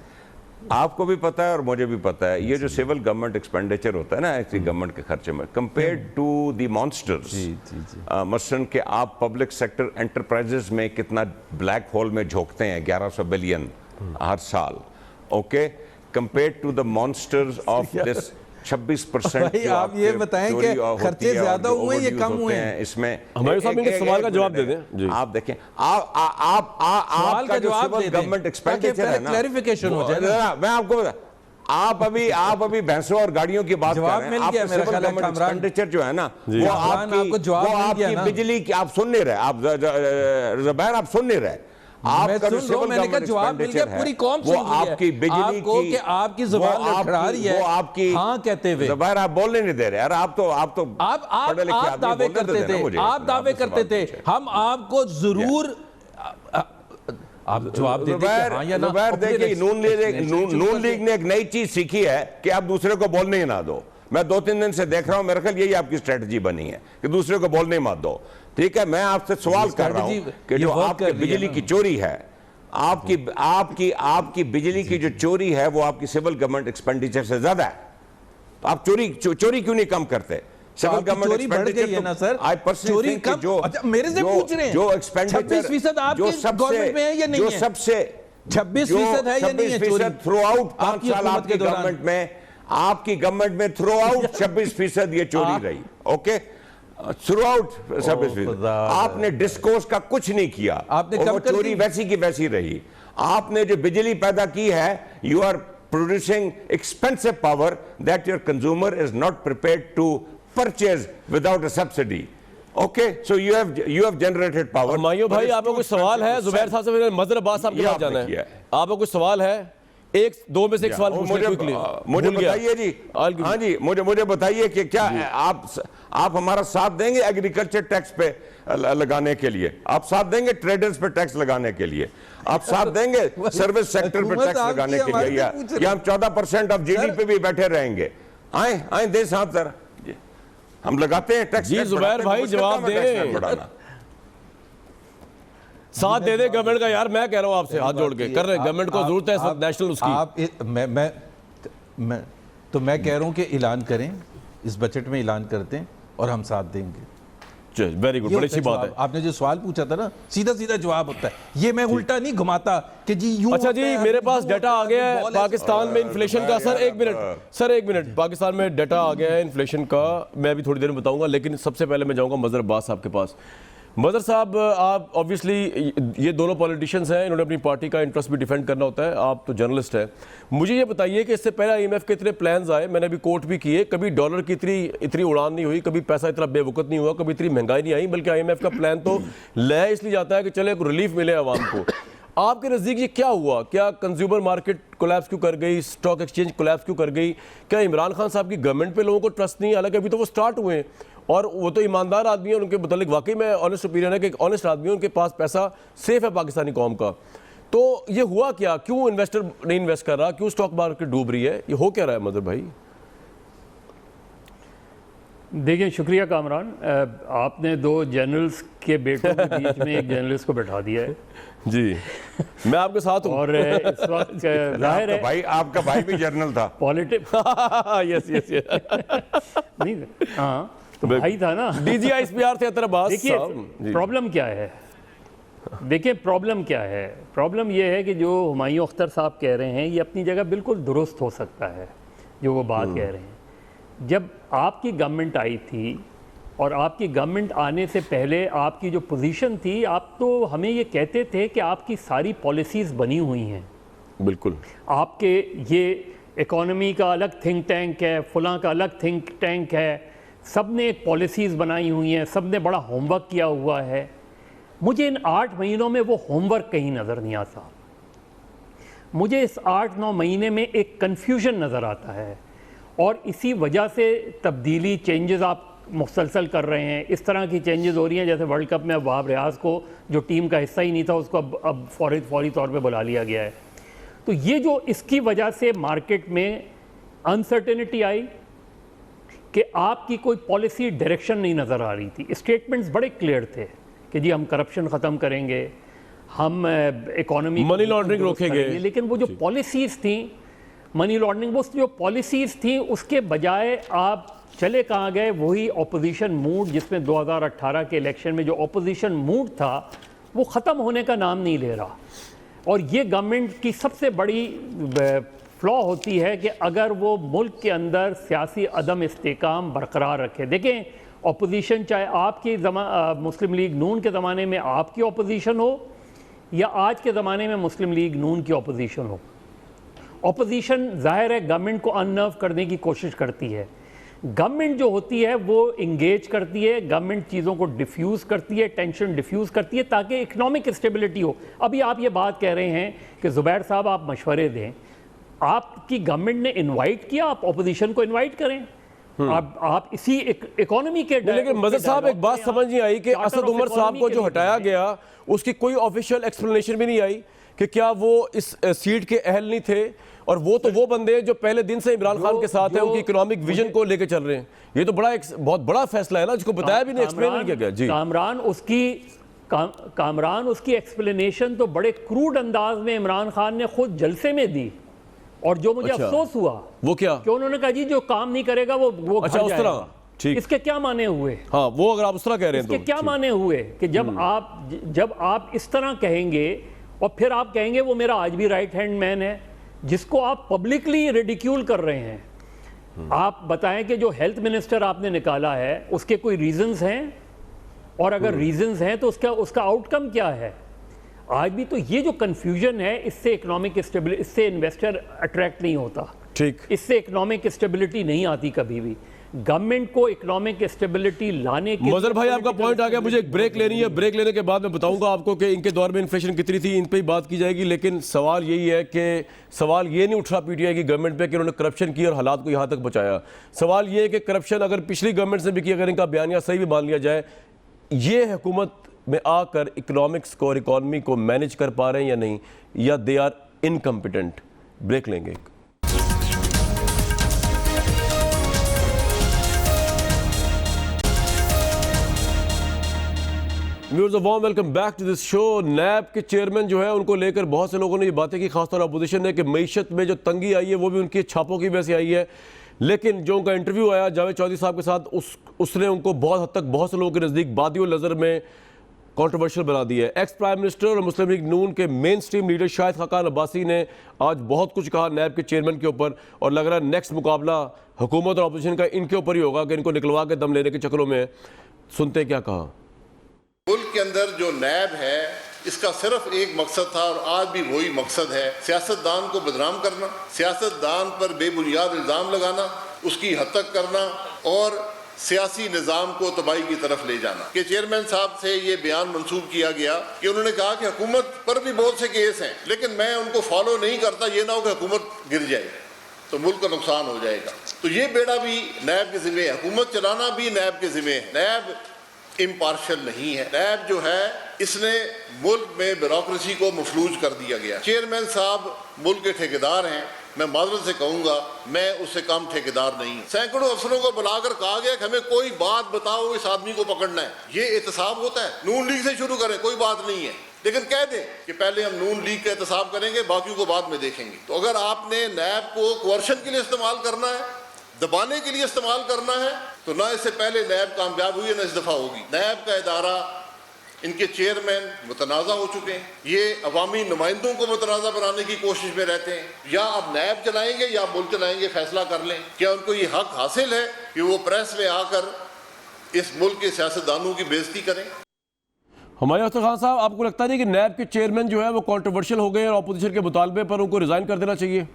आपको भी पता है और मुझे भी पता है, ये जो सिविल गवर्नमेंट एक्सपेंडिचर होता है ना ऐसी गवर्नमेंट के खर्चे में, कंपेयर्ड टू द मॉन्स्टर्स, मसलन कि आप पब्लिक सेक्टर एंटरप्राइजेस में कितना ब्लैक होल में झोंकते हैं 1100 बिलियन हर साल, okay, compared to the monsters of this 26%। आप ये बताएं कि खर्चे ज्यादा हुए या कम हुए हैं इसमें? हमारे साहब इनके सवाल का जवाब दे दें। आप देखें, आपका जो सिविल गवर्नमेंट एक्सपेंडिचर है ना, क्लैरिफिकेशन हो जाए। मैं आपको आप अभी भैंसों और गाड़ियों की बात कर रहे हैं। आपका सिविल गवर्नमेंट एक्सपेंडिचर जो है ना, वो आपकी बिजली की, आप सुन नहीं रहे, आप ज़ुबैर आप सुन नहीं रहे, आपका जो सिविल गवर्नमेंट एक्सपेंडिचर है पूरी कौम वो आपकी बिजली की, आपकी जुबान लड़खड़ा रही है, वो आपकी, हाँ कहते हुए। ज़ुबैर आप बोलने नहीं दे रहे यार। आप दावे करते थे, आप दावे करते थे, हम आपको जरूर आप जवाब दे दें हाँ या ना। देखिए, नून लीग ने एक नई चीज सीखी है कि आप दूसरे को बोलने ही ना दो। मैं 2-3 दिन से देख रहा हूं, मेरे ख्याल यही आपकी स्ट्रेटजी बनी है कि दूसरे को बोलने मत दो। ठीक है, मैं आपसे सवाल कर रहा हूं कि जो आपकी बिजली की चोरी है, आपकी बिजली की जो चोरी है वो आपकी सिविल गवर्नमेंट एक्सपेंडिचर से ज्यादा है। तो आप चोरी क्यों नहीं कम करते? सिविल गवर्नमेंट एक्सपेंडिचर है ना सर, आई पर्सनली थिंक जो मेरे से पूछ रहे हैं जो एक्सपेंडिचर 26% आपके गवर्नमेंट में है या नहीं है? जो सबसे 26% है या नहीं है चोरी थ्रू आउट 5 साल आपकी गवर्नमेंट में, आपकी गवर्नमेंट में थ्रू आउट 26% ये चोरी रही। Okay, through out 26%। आपने डिस्कोर्स का कुछ नहीं किया, आपने चोरी वैसी की वैसी रही। आपने जो बिजली पैदा की है, you are producing expensive power that your consumer is not prepared to purchase without a subsidy. Okay, so you have generated power. Humayun भाई, आपका कोई सवाल है? जुबैर साहब से मजहर अब्बास साहब के पास जाना है। आपका कोई सवाल है? एक दो में से एक सवाल मुझे बताइए जी। हाँ जी, मुझे बताइए कि क्या आप हमारा साथ देंगे एग्रीकल्चर टैक्स पे लगाने के लिए? आप साथ देंगे ट्रेडर्स पे टैक्स लगाने के लिए? आप साथ देंगे सर्विस सेक्टर पे टैक्स लगाने के लिए? या हम 14% ऑफ जीडीपी भी बैठे रहेंगे? आए दे साथ जरा, हम लगाते हैं टैक्स। जी जुबैर भाई जवाब दें, साथ दे दे गवर्नमेंट का। यार मैं कह रहा हूं आपसे हाथ जोड़ के, कर रहे गवर्नमेंट को जरूरत है इस वक्त नेशनल उसकी। मैं कह रहा हूं कि ऐलान करें, इस बजट में ऐलान करते हैं और हम साथ देंगे। वेरी गुड, बड़ी अच्छी बात है। आपने जो सवाल पूछा था ना, सीधा सीधा जवाब होता है, ये मैं उल्टा नहीं घुमाता कि जी यूं। अच्छा जी, मेरे पास डाटा आ गया है पाकिस्तान में इन्फ्लेशन का। सर एक मिनट, पाकिस्तान में डाटा आ गया है इन्फ्लेशन का, मैं अभी थोड़ी देर में बताऊंगा, लेकिन सबसे पहले मैं जाऊंगा मजहर अब्बास साहब के पास। मजहर साहब, आप ऑब्वियसली ये दोनों पॉलिटिशियंस हैं, इन्होंने अपनी पार्टी का इंटरेस्ट भी डिफेंड करना होता है, आप तो जर्नलिस्ट हैं। मुझे ये बताइए कि इससे पहले IMF के इतने प्लान्स आए, मैंने अभी कोट भी किए, कभी डॉलर की इतनी उड़ान नहीं हुई, कभी पैसा इतना बेवकूफ़ नहीं हुआ, कभी इतनी महंगाई नहीं आई, बल्कि IMF का प्लान तो लय इसलिए जाता है कि चले रिलीफ मिले आवाम को। आपके नज़दीक ये क्या हुआ? क्या कंज्यूमर मार्केट कोलैप्स क्यों कर गई? स्टॉक एक्सचेंज कोलैप्स क्यों कर गई? क्या इमरान खान साहब की गवर्नमेंट पे लोगों को ट्रस्ट नहीं? हालांकि अभी तो वो स्टार्ट हुए हैं और वो तो ईमानदार आदमी है, उनके मुतालिक वाकई में ऑनेस्ट ओपिनियन है कि एक ऑनेस्ट आदमी है, उनके पास पैसा सेफ है पाकिस्तानी कौम का। तो ये हुआ क्या? क्यों इन्वेस्टर नहीं इन्वेस्ट कर रहा? क्यों स्टॉक मार्केट डूब रही है? ये हो क्या रहा है मदर भाई? देखिए, शुक्रिया कामरान, आपने दो जनरल्स के बेटों के बीच में एक जर्नलिस्ट को बैठा दिया है। जी, मैं आपके साथ हूँ। और इस वक्त जाहिर है भाई, आपका भाई भी जर्नल था। पॉलिटिक्स यस नहीं, हाँ तो भाई था ना। DGI SPR थे अतरबाज। देखिए प्रॉब्लम क्या है, प्रॉब्लम क्या है? प्रॉब्लम ये है कि जो हुमायूं अख्तर साहब कह रहे हैं ये अपनी जगह बिल्कुल दुरुस्त हो सकता है, जो वो बात कह रहे हैं। जब आपकी गवर्नमेंट आई थी और आपकी गवर्नमेंट आने से पहले आपकी जो पोजीशन थी, आप तो हमें ये कहते थे कि आपकी सारी पॉलिसीज़ बनी हुई हैं। बिल्कुल, आपके ये इकोनॉमी का अलग थिंक टैंक है, फलां का अलग थिंक टैंक है, सब ने एक पॉलिसीज़ बनाई हुई हैं, सब ने बड़ा होमवर्क किया हुआ है। मुझे इन 8 महीनों में वो होमवर्क कहीं नज़र नहीं आता। मुझे इस 8-9 महीने में एक कन्फ्यूजन नज़र आता है, और इसी वजह से तब्दीली चेंजेस आप मुसलसल कर रहे हैं। इस तरह की चेंजेस हो रही हैं, जैसे वर्ल्ड कप में अब वहाब रियाज को, जो टीम का हिस्सा ही नहीं था, उसको अब फौरी तौर पे बुला लिया गया है। तो ये जो इसकी वजह से मार्केट में अनसर्टेनिटी आई कि आपकी कोई पॉलिसी डायरेक्शन नहीं नज़र आ रही थी। स्टेटमेंट्स बड़े क्लियर थे कि जी हम करप्शन ख़त्म करेंगे, हम इकोनॉमी मनी लॉन्ड्रिंग रोकेंगे, लेकिन वो जो पॉलिसीज़ थी, मनी लॉन्ड्रिंग, वो जो पॉलिसीज़ थी, उसके बजाय आप चले कहाँ गए? वही ऑपोजिशन मूड जिसमें 2018 के इलेक्शन में जो ऑपोजिशन मूड था वो ख़त्म होने का नाम नहीं ले रहा। और ये गवर्नमेंट की सबसे बड़ी फ्लॉ होती है कि अगर वो मुल्क के अंदर सियासी अदम इस्तेकाम बरकरार रखे। देखें, ऑपोजिशन चाहे आपकी मुस्लिम लीग नून के ज़माने में आपकी ऑपोजिशन हो या आज के ज़माने में मुस्लिम लीग नून की ऑपोजिशन हो, ऑपोजिशन ज़ाहिर है गवर्नमेंट को अननर्व करने की कोशिश करती है। गवर्नमेंट जो होती है वो इंगेज करती है, गवर्नमेंट चीज़ों को डिफ्यूज़ करती है, टेंशन डिफ्यूज़ करती है ताकि इकोनॉमिक स्टेबिलिटी हो। अभी आप ये बात कह रहे हैं कि ज़ुबैर साहब आप मशवरे दें, आपकी गवर्नमेंट ने इनवाइट किया, आप ऑपोजिशन को इनवाइट करें। आप इसी इकोनॉमी के लेकिन मजहर साहब एक बात समझ नहीं आई कि असद उमर साहब को जो हटाया गया उसकी कोई ऑफिशियल एक्सप्लेनेशन भी नहीं आई कि क्या वो इस सीट के अहल नहीं थे, और वो तो वो बंदे जो पहले दिन से इमरान खान के साथ है, उनकी इकोनॉमिक विजन को लेकर चल रहे हैं। ये तो बहुत बड़ा फैसला है ना, जिसको बताया भी नहीं, एक्सप्लेन नहीं किया गया। जी, कामरान उसकी एक्सप्लेनेशन तो बड़े क्रूड अंदाज में इमरान खान ने खुद जलसे में दी, और जो मुझे अफसोस हुआ वो क्या कि उन्होंने कहा जी जो काम नहीं करेगा वो अच्छा उस तरह, ठीक। इसके क्या माने हुए? हाँ, वो अगर आप उस तरह कह रहे हैं इसके तो क्या माने हुए कि जब आप इस तरह कहेंगे और फिर आप कहेंगे वो मेरा आज भी राइट हैंड मैन है, जिसको आप पब्लिकली रिडिक्यूल कर रहे हैं। आप बताएं कि जो हेल्थ मिनिस्टर आपने निकाला है उसके कोई रीजंस हैं, और अगर रीजंस हैं तो उसका आउटकम क्या है? आज भी तो ये जो कंफ्यूजन है, इससे इकोनॉमिक स्टेबिलिटी, इससे इन्वेस्टर अट्रैक्ट नहीं होता, ठीक, इससे इकोनॉमिक स्टेबिलिटी नहीं आती कभी भी। गवर्नमेंट को इकोनॉमिक स्टेबिलिटी लाने के मजहर भाई आपका पॉइंट आ गया, मुझे एक ब्रेक लेनी है। ब्रेक लेने के बाद मैं बताऊंगा आपको कि इनके दौर में इन्फ्लेशन कितनी थी, इन पे ही बात की जाएगी। लेकिन सवाल यही है कि सवाल ये नहीं उठ रहा पीटीआई की गवर्नमेंट पे कि उन्होंने करप्शन की और हालात को यहाँ तक बचाया। सवाल ये है कि करप्शन अगर पिछली गवर्नमेंट से भी की, अगर इनका बयानिया सही भी मान लिया जाए, ये हुकूमत में आकर इकोनॉमिक्स को और इकॉनमी को मैनेज कर पा रहे हैं या नहीं, या दे आर इनकम्पिटेंट। ब्रेक लेंगे। Viewers, warm welcome back to this show. NAB के चेयरमैन जो है उनको लेकर बहुत से लोगों ने ये बातें की, खासतौर अपोजिशन ने, कि मईशत में जो तंगी आई है वो भी उनकी छापों की वजह से आई है। लेकिन जो उनका इंटरव्यू आया जावेद चौधरी साहब के साथ, उसने उनको बहुत हद तक बहुत से लोगों के नज़दीक बादियो नज़र में कंट्रोवर्शियल बना दिया है। एक्स प्राइम मिनिस्टर और मुस्लिम लीग नून के main stream leader Shahid Khaqan Abbasi ने आज बहुत कुछ कहा नैब के चेयरमैन के ऊपर, और लग रहा है नेक्स्ट मुकाबला हुकूमत और अपोजिशन का इनके ऊपर ही होगा कि इनको निकलवा के दम लेने के चक्करों में। सुनते क्या कहा। मुल्क के अंदर जो नैब है इसका सिर्फ एक मकसद था और आज भी वही मकसद है, सियासतदान को बदनाम करना, सियासतदान पर बेबुनियाद इल्ज़ाम लगाना, उसकी हद तक करना और सियासी निज़ाम को तबाही की तरफ ले जाना। कि चेयरमैन साहब से ये बयान मंसूब किया गया कि उन्होंने कहा कि हुकूमत पर भी बहुत से केस हैं लेकिन मैं उनको फॉलो नहीं करता, ये ना हो कि हुकूमत गिर जाए तो मुल्क का नुकसान हो जाएगा। तो ये बेड़ा भी नैब के ज़िम्मे है, हुकूमत चलाना भी नैब के ज़िम्मे है। नैब इम्पार्शल नहीं है। नैब जो है इसने मुल्क में ब्यूरोक्रेसी को मफलूज कर दिया गया। चेयरमैन साहब मुल्क के ठेकेदार हैं, मैं माजरत से कहूंगा मैं उससे कम ठेकेदार नहीं। सैकड़ों अफसरों को बुलाकर कहा गया कि हमें कोई बात बताओ, इस आदमी को पकड़ना है। ये एहतसाब होता है? नून लीग से शुरू करें, कोई बात नहीं है, लेकिन कह दें कि पहले हम नून लीग का एहतसाब करेंगे, बाकी को बाद में देखेंगे। तो अगर आपने नैब को कोर्शन के लिए इस्तेमाल करना है, दबाने के लिए इस्तेमाल करना है, तो ना इससे पहले नैब कामयाब हुई है ना इस दफा होगी। नैब का इदारा, इनके चेयरमैन मुतनाज़ा हो चुके हैं, ये अवामी नुमाइंदों को मुतनाज़ा बनाने की कोशिश में रहते हैं। या आप नैब चलाएंगे या मुल्क चलाएंगे, फैसला कर लें। क्या उनको ये हक हासिल है कि वो प्रेस में आकर इस मुल्क के सियासतदानों की बेइज्जती करें? हमारे अख्तर खान साहब, आपको लगता नहीं कि नैब के चेयरमैन जो है वो कंट्रोवर्शियल हो गए और अपोजिशन के मुतालबे पर उनको रिजाइन कर देना चाहिए?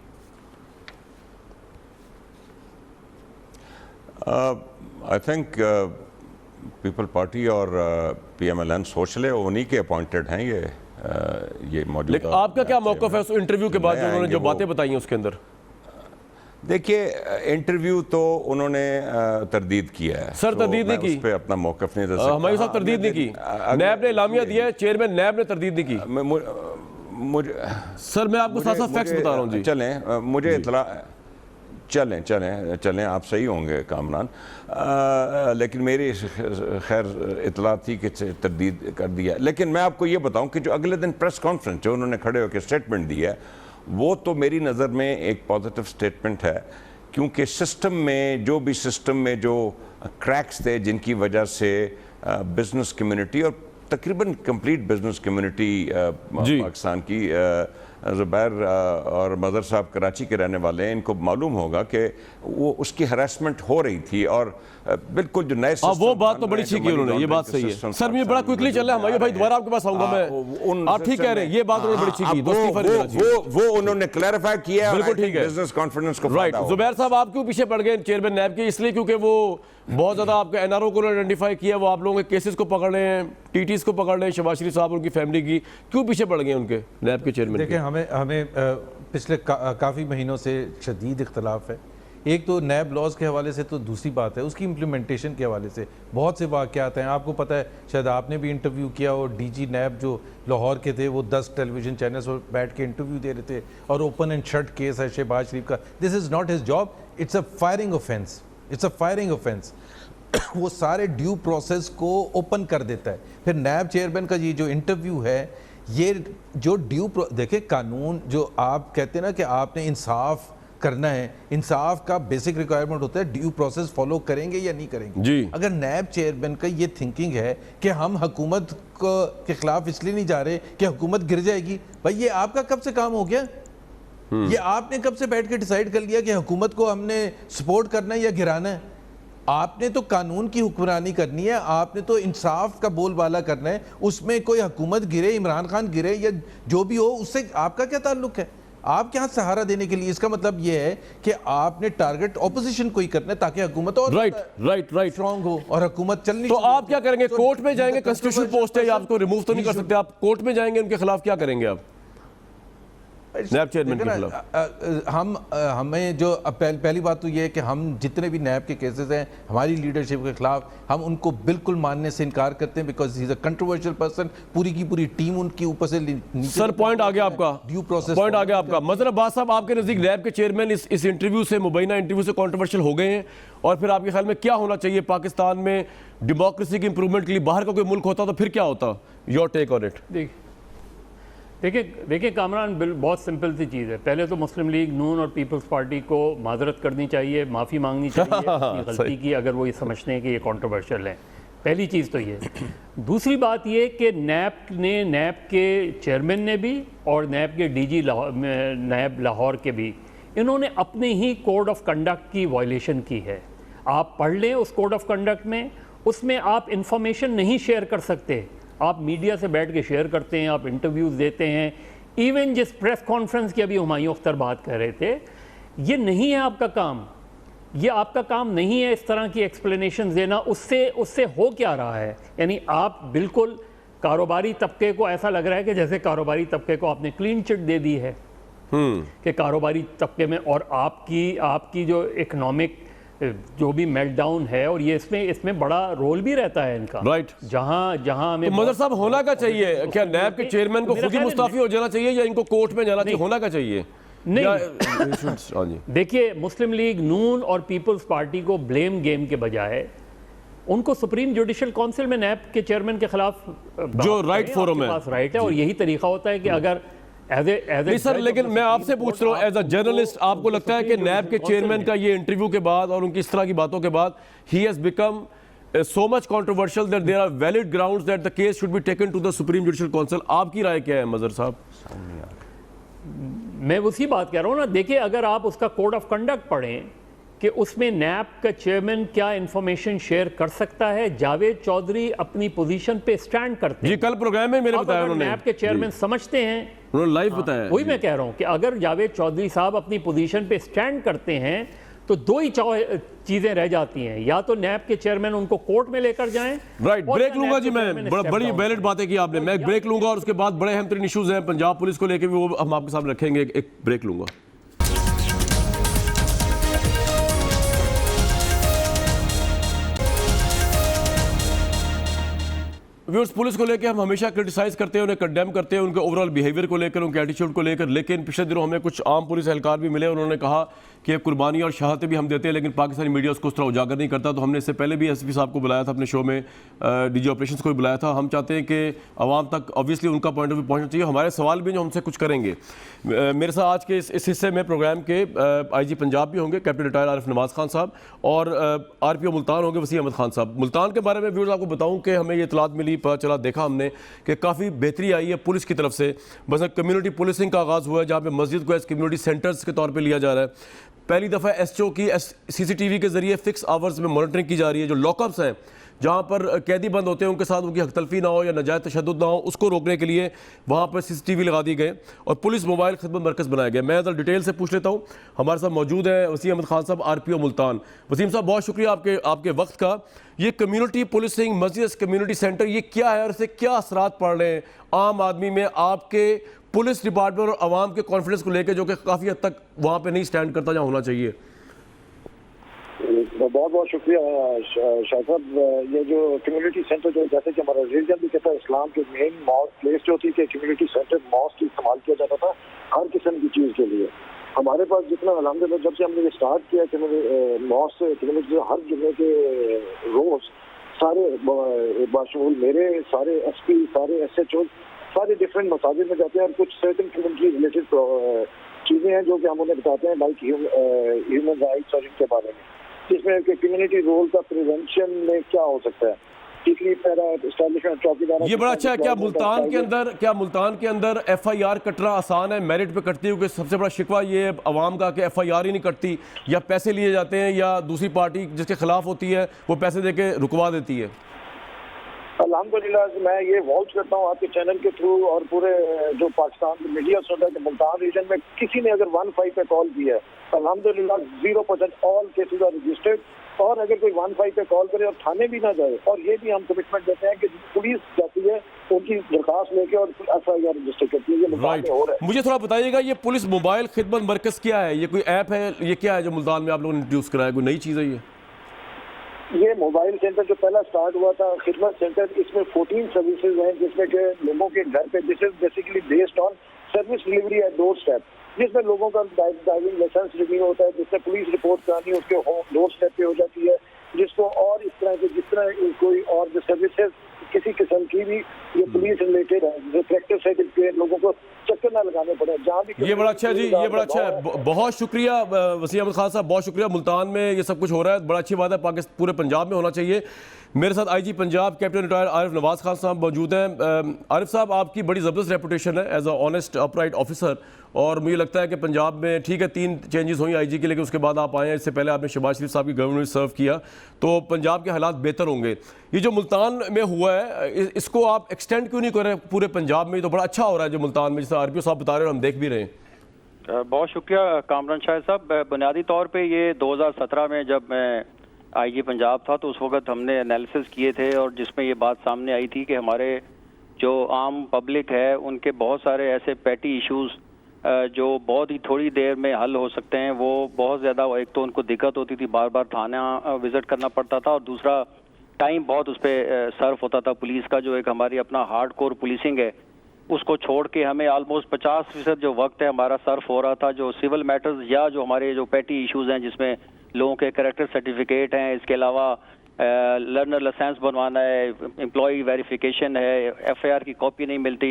आई थिंक पीपल पार्टी और PMLN सोच ले, उन्हीं के अपॉइंटेड हैं ये मौजूदा। लेकिन आपका क्या मौक़िफ़ है उस इंटरव्यू के बाद जो उन्होंने जो बातें बताई हैं उसके अंदर? देखिए, इंटरव्यू तो उन्होंने तरदीद किया है सर, तरदीद नहीं की, उस पे अपना मौक़िफ़ नहीं दे सकता। हमारे साथ तरदीद नहीं की, नैब ने इलामिया दिया है, चेयरमैन नैब ने तरदीद नहीं की। मुझे सर मैं आपको साथ साथ फैक्ट्स बता रहा हूँ जी। चलें, मुझे इतला चलें आप सही होंगे कामरान, लेकिन मेरी खैर इतला थी कि तरदीद कर दिया। लेकिन मैं आपको ये बताऊं कि जो अगले दिन प्रेस कॉन्फ्रेंस जो उन्होंने खड़े होकर स्टेटमेंट दी है, वो तो मेरी नज़र में एक पॉजिटिव स्टेटमेंट है, क्योंकि सिस्टम में जो क्रैक्स थे जिनकी वजह से बिजनेस कम्युनिटी और तकरीबन कंप्लीट बिजनेस कम्युनिटी पाकिस्तान की, ज़ुबैर और मदर साहब कराची के रहने वाले हैं, इनको मालूम होगा कि वो उसकी हरासमेंट हो रही थी। और बिल्कुल जो नए वो बात तो बड़ी ठीक की उन्होंने, ये बात सही है। सर मुझे बड़ा क्विकली चल रहा है हमारे भाई, दोबारा आपके पास आऊंगा मैं। आप ठीक कह रहे हैं, ये बात उन्होंने बड़ी ठीक की, वो उन्होंने क्लैरिफाई किया, बिल्कुल ठीक है, बिजनेस कॉन्फिडेंस को राइट। ज़ुबैर साहब आप क्यों पीछे पड़ गए चेयरमैन नैब के? इसलिए क्योंकि वो बहुत ज़्यादा आपके NRO को आइडेंटिफाई किया, वो आप लोगों के केसेस को पकड़ रहे हैं, TTs को पकड़ रहे हैं, शहबाज शरीफ साहब उनकी फैमिली की, क्यों पीछे पड़ गए उनके नैब के चेयरमैन? देखिए, हमें पिछले काफ़ी महीनों से शदीद इख्तलाफ है। एक तो नैब लॉज के हवाले से, तो दूसरी बात है उसकी इम्प्लीमेंटेशन के हवाले से बहुत से वाक़यात हैं। आपको पता है, शायद आपने भी इंटरव्यू किया, और DG नैब जो लाहौर के थे वो 10 टेलीविज़न चैनल्स पर बैठ के इंटरव्यू दे रहे थे, और ओपन एंड शट केस है शहबाज शरीफ का। This is not his job, it's a firing offence, it's a firing offence. वो सारे ड्यू प्रोसेस को ओपन कर देता है। फिर नैब चेयरमैन का ये जो इंटरव्यू है, ये जो देखिए, कानून जो आप कहते हैं ना कि आपने इंसाफ करना है, इंसाफ का बेसिक रिक्वायरमेंट होता है ड्यू प्रोसेस फॉलो करेंगे या नहीं करेंगे जी। अगर नैब चेयरमैन का ये थिंकिंग है कि हम हुकूमत के खिलाफ इसलिए नहीं जा रहे कि हुकूमत गिर जाएगी, भाई ये आपका कब से काम हो गया? ये आपने कब से बैठ के डिसाइड कर लिया कि हुकूमत को हमने सपोर्ट करना है या गिराना है? आपने तो कानून की हुक्मरानी करनी है, आपने तो इंसाफ का बोलबाला करना है। उसमें कोई हुकूमत गिरे, इमरान खान गिरे या जो भी हो, उससे आपका क्या ताल्लुक है? आप क्या सहारा देने के लिए? इसका मतलब यह है कि आपने टारगेट ऑपोजिशन को ही करना है ताकि हुकूमत और राइट स्ट्रांग हो और हुकूमत चलनी। तो आप क्या करेंगे? कोर्ट में जाएंगे? कॉन्स्टिट्यूशनल पोस्ट है, आपको रिमूव तो नहीं कर सकते, आप कोर्ट में जाएंगे, उनके खिलाफ क्या करेंगे आप नैब चेयरमैन के खिलाफ? हमें जो पहली बात तो ये है कि हम जितने भी नैब के केसेस हैं हमारी लीडरशिप के खिलाफ, हम उनको बिल्कुल मानने से इनकार करते हैं, because he is a controversial person. पूरी की पूरी टीम उनके ऊपर से सर पॉइंट आ गया आपका, ड्यू प्रोसेस पॉइंट आ गया आपका। मजहर अब्बास साहब, आपके नजदीक नैब के चेयरमैन इस इंटरव्यू से, मुबैना इंटरव्यू से कंट्रोवर्शियल हो गए हैं, और फिर आपके ख्याल में क्या होना चाहिए पाकिस्तान में डेमोक्रेसी की इंप्रूवमेंट के लिए? बाहर का कोई मुल्क होता तो फिर क्या होता? Your take on it. देखिए कामरान, बहुत सिंपल सी चीज़ है। पहले तो मुस्लिम लीग नून और पीपल्स पार्टी को माजरत करनी चाहिए, माफ़ी मांगनी चाहिए अपनी गलती की, अगर वो ये समझते हैं कि ये कंट्रोवर्शियल है। पहली चीज़ तो ये। दूसरी बात ये कि नैब के चेयरमैन ने भी और नैब के DG नैब लाहौर के भी, इन्होंने अपने ही कोड ऑफ कंडक्ट की वायलेशन की है। आप पढ़ लें उस कोड ऑफ कंडक्ट में, उसमें आप इंफॉर्मेशन नहीं शेयर कर सकते। आप मीडिया से बैठ के शेयर करते हैं, आप इंटरव्यूज़ देते हैं। इवन जिस प्रेस कॉन्फ्रेंस की अभी हुमायूं अख्तर बात कर रहे थे, ये नहीं है आपका काम, ये आपका काम नहीं है इस तरह की एक्सप्लेनेशन देना। उससे हो क्या रहा है? यानी आप बिल्कुल कारोबारी तबके को, ऐसा लग रहा है कि जैसे कारोबारी तबके को आपने क्लीन चिट दे दी है कि कारोबारी तबके में, और आपकी जो इकोनॉमिक जो भी मेल्टडाउन है, और ये इसमें बड़ा रोल भी रहता है इनका, राइट। जहां हमें तो मदर साहब होना क्या चाहिए? क्या नैब के चेयरमैन को खुद ही मुस्ताफी हो जाना चाहिए या इनको कोर्ट में जाना चाहिए? होना क्या चाहिए? नहीं, देखिए, मुस्लिम लीग नून और पीपल्स पार्टी को ब्लेम गेम के बजाय उनको सुप्रीम जुडिशल काउंसिल में नैब के चेयरमैन के खिलाफ जो राइट फोरम है, राइट है, और यही तरीका होता है कि अगर नहीं सर, लेकिन मैं आपसे पूछ रहा हूँ एज अ जर्नलिस्ट, आपको लगता है कि नैब के चेयरमैन का ये इंटरव्यू के बाद और उनकी इस तरह की बातों के बाद he has become so much controversial that there are valid grounds that the case should be taken to the Supreme Judicial Council? आपकी राय क्या है मजहर साहब? मैं उसी बात कह रहा हूँ ना। देखिए, अगर आप उसका कोड ऑफ कंडक्ट पढ़ें कि उसमें नैब का चेयरमैन क्या इंफॉर्मेशन शेयर कर सकता है, जावेद चौधरी अपनी पोजीशन पे स्टैंड करते हैं। जी, कल प्रोग्राम में मैंने बताया, उन्होंने नैब के चेयरमैन समझते हैं, उन्होंने लाइव बताया। वही मैं कह रहा हूँ कि अगर जावेद चौधरी साहब अपनी पोजीशन पे स्टैंड करते हैं तो दो ही चीज़ें रह जाती हैं, या तो नैब के चेयरमैन उनको कोर्ट में लेकर जाएं। राइट, और ब्रेक या लूंगा नैब जी के मैं, चेयरमैन स्टेप बड़ी डाउन वैलिड बातें की आपने। मैं एक ब्रेक लूंगा और उसके बाद बड़े अहम तरीन इशूज़ हैं पंजाब पुलिस को लेकर भी, वो हम आपके सामने रखेंगे। एक ब्रेक लूंगा। व्यूअर्स, पुलिस को लेकर हम हमेशा क्रिटिसाइज करते हैं, उन्हें कंडेम करते हैं, उनके ओवरऑल बिहेवियर को लेकर, उनके एटीट्यूड को लेकर। लेकिन पिछले दिनों हमें कुछ आम पुलिस एहलकार भी मिले, उन्होंने कहा कि कुर्बानी और शहादतें भी हम देते हैं, लेकिन पाकिस्तानी मीडिया उसको उस तरह उजागर नहीं करता। तो हमने इससे पहले भी एसपी साहब को बुलाया था अपने शो में, डीजी ऑपरेशंस को भी बुलाया था। हम चाहते हैं कि आवाम तक ऑब्वियसली उनका पॉइंट ऑफ व्यू पहुंचना चाहिए। हमारे सवाल भी जो हमसे कुछ करेंगे। मेरे साथ आज के इस हिस्से में प्रोग्राम के IG पंजाब भी होंगे, कैप्टन रिटायर आरिफ नवाज खान साहब, और RPO मुल्तान होंगे वसीम अहमद खान साहब। मुल्तान के बारे में व्यूअर्स आपको बताऊं कि हमें ये इतलात मिली, पता चला, देखा हमने कि काफ़ी बेहतरी आई है पुलिस की तरफ से। बस कम्युनिटी पुलिसिंग का आगाज़ हुआ है, जहाँ पे मस्जिद को एज कम्युनिटी सेंटर्स के तौर पे लिया जा रहा है। पहली दफ़ा SHO की CCTV के ज़रिए फिक्स आवर्स में मॉनिटरिंग की जा रही है। जो लॉकअप्स हैं, जहाँ पर कैदी बंद होते हैं, उनके साथ उनकी हक़तलफ़ी ना हो या नाजायज़ तशद्दुद ना हो, उसको रोकने के लिए वहाँ पर CCTV लगा दी गए और पुलिस मोबाइल खिदमत मरकज़ बनाया गया। मैं ज़रा डिटेल से पूछ लेता हूँ। हमारे साथ मौजूद है वसीम अहमद खान साहब, RPO मुल्तान। वसीम साहब, बहुत शुक्रिया आपके वक्त का। ये कम्युनिटी पुलिसिंग, मस्जिद कम्युनिटी सेंटर, ये क्या है और इससे क्या असरात पड़ रहे हैं आम आदमी में, आपके पुलिस डिपार्टमेंट और आवाम के कॉन्फिडेंस को लेकर, जो कि काफ़ी हद तक वहाँ पर नहीं स्टैंड करता जहाँ होना चाहिए? बहुत बहुत शुक्रिया शाह साहब। ये जो कम्युनिटी सेंटर, जो जैसे कि हमारा रिलीजन भी कहता है, इस्लाम के मेन मॉस्क प्लेस जो थी कि कम्युनिटी सेंटर मॉस्क इस्तेमाल किया जाता था हर किस्म की चीज़ के लिए। हमारे पास जितना अल्हम्दुलिल्लाह जब से हमने ये स्टार्ट किया कि मॉस्क कम्युनिटी हर जुम्मे के रोज सारे बाशमूल मेरे सारे SP, सारे SHO, सारे डिफरेंट मसाजिद में जाते हैं और कुछ सर्टेन कम्युनिटी रिलेटेड चीज़ें हैं जो कि हम उन्हें बताते हैं, लाइक ह्यूमन राइट्स और इनके बारे में, जिसमें कम्युनिटी रोल का प्रिवेंशन में क्या हो सकता है। ये बड़ा अच्छा है। क्या मुल्तान के अंदर FIR कटना आसान है, मेरिट पे कटती है? क्योंकि सबसे बड़ा शिकवा ये अवाम का कि FIR ही नहीं कटती, या पैसे लिए जाते हैं, या दूसरी पार्टी जिसके खिलाफ होती है वो पैसे देके रुकवा देती है। अल्हम्दुलिल्लाह मैं ये वॉच करता हूँ आपके चैनल के थ्रू और पूरे जो पाकिस्तान के मीडिया होता है कि मुल्तान रीजन में किसी ने अगर 15 पे कॉल किया है, अल्हम्दुलिल्लाह 0% ऑल केसेस आर रजिस्टर्ड। और अगर कोई 15 पे कॉल करे और थाने भी ना जाए, और ये भी हम कमिटमेंट देते हैं कि पुलिस जाती है उनकी दरखास्त लेके और FIR रजिस्टर करती है। ये मुल्तान में हो रहा है। मुझे थोड़ा बताइएगा, ये पुलिस मोबाइल खिदमत मरकज़ क्या है? ये कोई ऐप है? ये क्या है जो मुल्तान में आप लोगों ने इंट्रोड्यूस कराया? कोई नई चीज़ है ये मोबाइल सेंटर जो पहला स्टार्ट हुआ था खिदमत सेंटर, इसमें 14 सर्विसेज हैं, जिसमें के लोगों के घर पे, this is basically based on service delivery at door step, जिसमें लोगों का ड्राइविंग लाइसेंस रिन्यू होता है, जिसमें पुलिस रिपोर्ट करानी उसके होम डोर स्टेप पे हो जाती है, जिसको और इस तरह के जिस तरह कोई और जो सर्विसेज किसी किस्म की भी ये पुलिस रिलेटेड है, रिफ्लेक्टिव सर्टिफिकेट लोगों को चक्कर ना लगाने पड़े जहाँ भी। ये बड़ा अच्छा है जी, ये बड़ा अच्छा है। बहुत शुक्रिया वसीम अहमद खान साहब, बहुत शुक्रिया। मुल्तान में ये सब कुछ हो रहा है, बड़ा अच्छी बात है, पाकिस्तान पूरे पंजाब में होना चाहिए। मेरे साथ IG Punjab captain retire Arif Nawaz Khan साहब मौजूद हैं। आरिफ साहब, आपकी बड़ी ज़बरदस्त रेपुटेशन है as a honest upright officer, और मुझे लगता है कि पंजाब में ठीक है 3 चेंजेस हुई IG के, लेकिन उसके बाद आप आए हैं। इससे पहले आपने शहबाज शरीफ साहब की गवर्नमेंट में सर्व किया, तो पंजाब के हालात बेहतर होंगे। ये जो मुल्तान में हुआ है, इसको आप एक्सटेंड क्यों नहीं कर रहे पूरे पंजाब में? तो बड़ा अच्छा हो रहा है जो मुल्तान में, जैसे RPO साहब बता रहे हैं और हम देख भी रहे हैं। बहुत शुक्रिया कामरान शाह साहब। बुनियादी तौर पे ये 2017 में जब मैं IG पंजाब था तो उस वक्त हमने एनालिसिस किए थे, और जिसमें ये बात सामने आई थी कि हमारे जो आम पब्लिक है उनके बहुत सारे ऐसे पैटी इश्यूज जो बहुत ही थोड़ी देर में हल हो सकते हैं, वो बहुत ज़्यादा, एक तो उनको दिक्कत होती थी, बार बार थाना विज़िट करना पड़ता था, और दूसरा टाइम बहुत उस पर सर्फ होता था। पुलिस का जो एक हमारी अपना हार्ड कोर पुलिसिंग है, उसको छोड़ के हमें ऑलमोस्ट 50% जो वक्त है हमारा सर्फ हो रहा था जो सिविल मैटर्स या जो हमारे जो पैटी इश्यूज हैं, जिसमें लोगों के कैरेक्टर सर्टिफिकेट हैं, इसके अलावा लर्नर लाइसेंस बनवाना है, एम्प्लॉय वेरिफिकेशन है, FIR की कॉपी नहीं मिलती,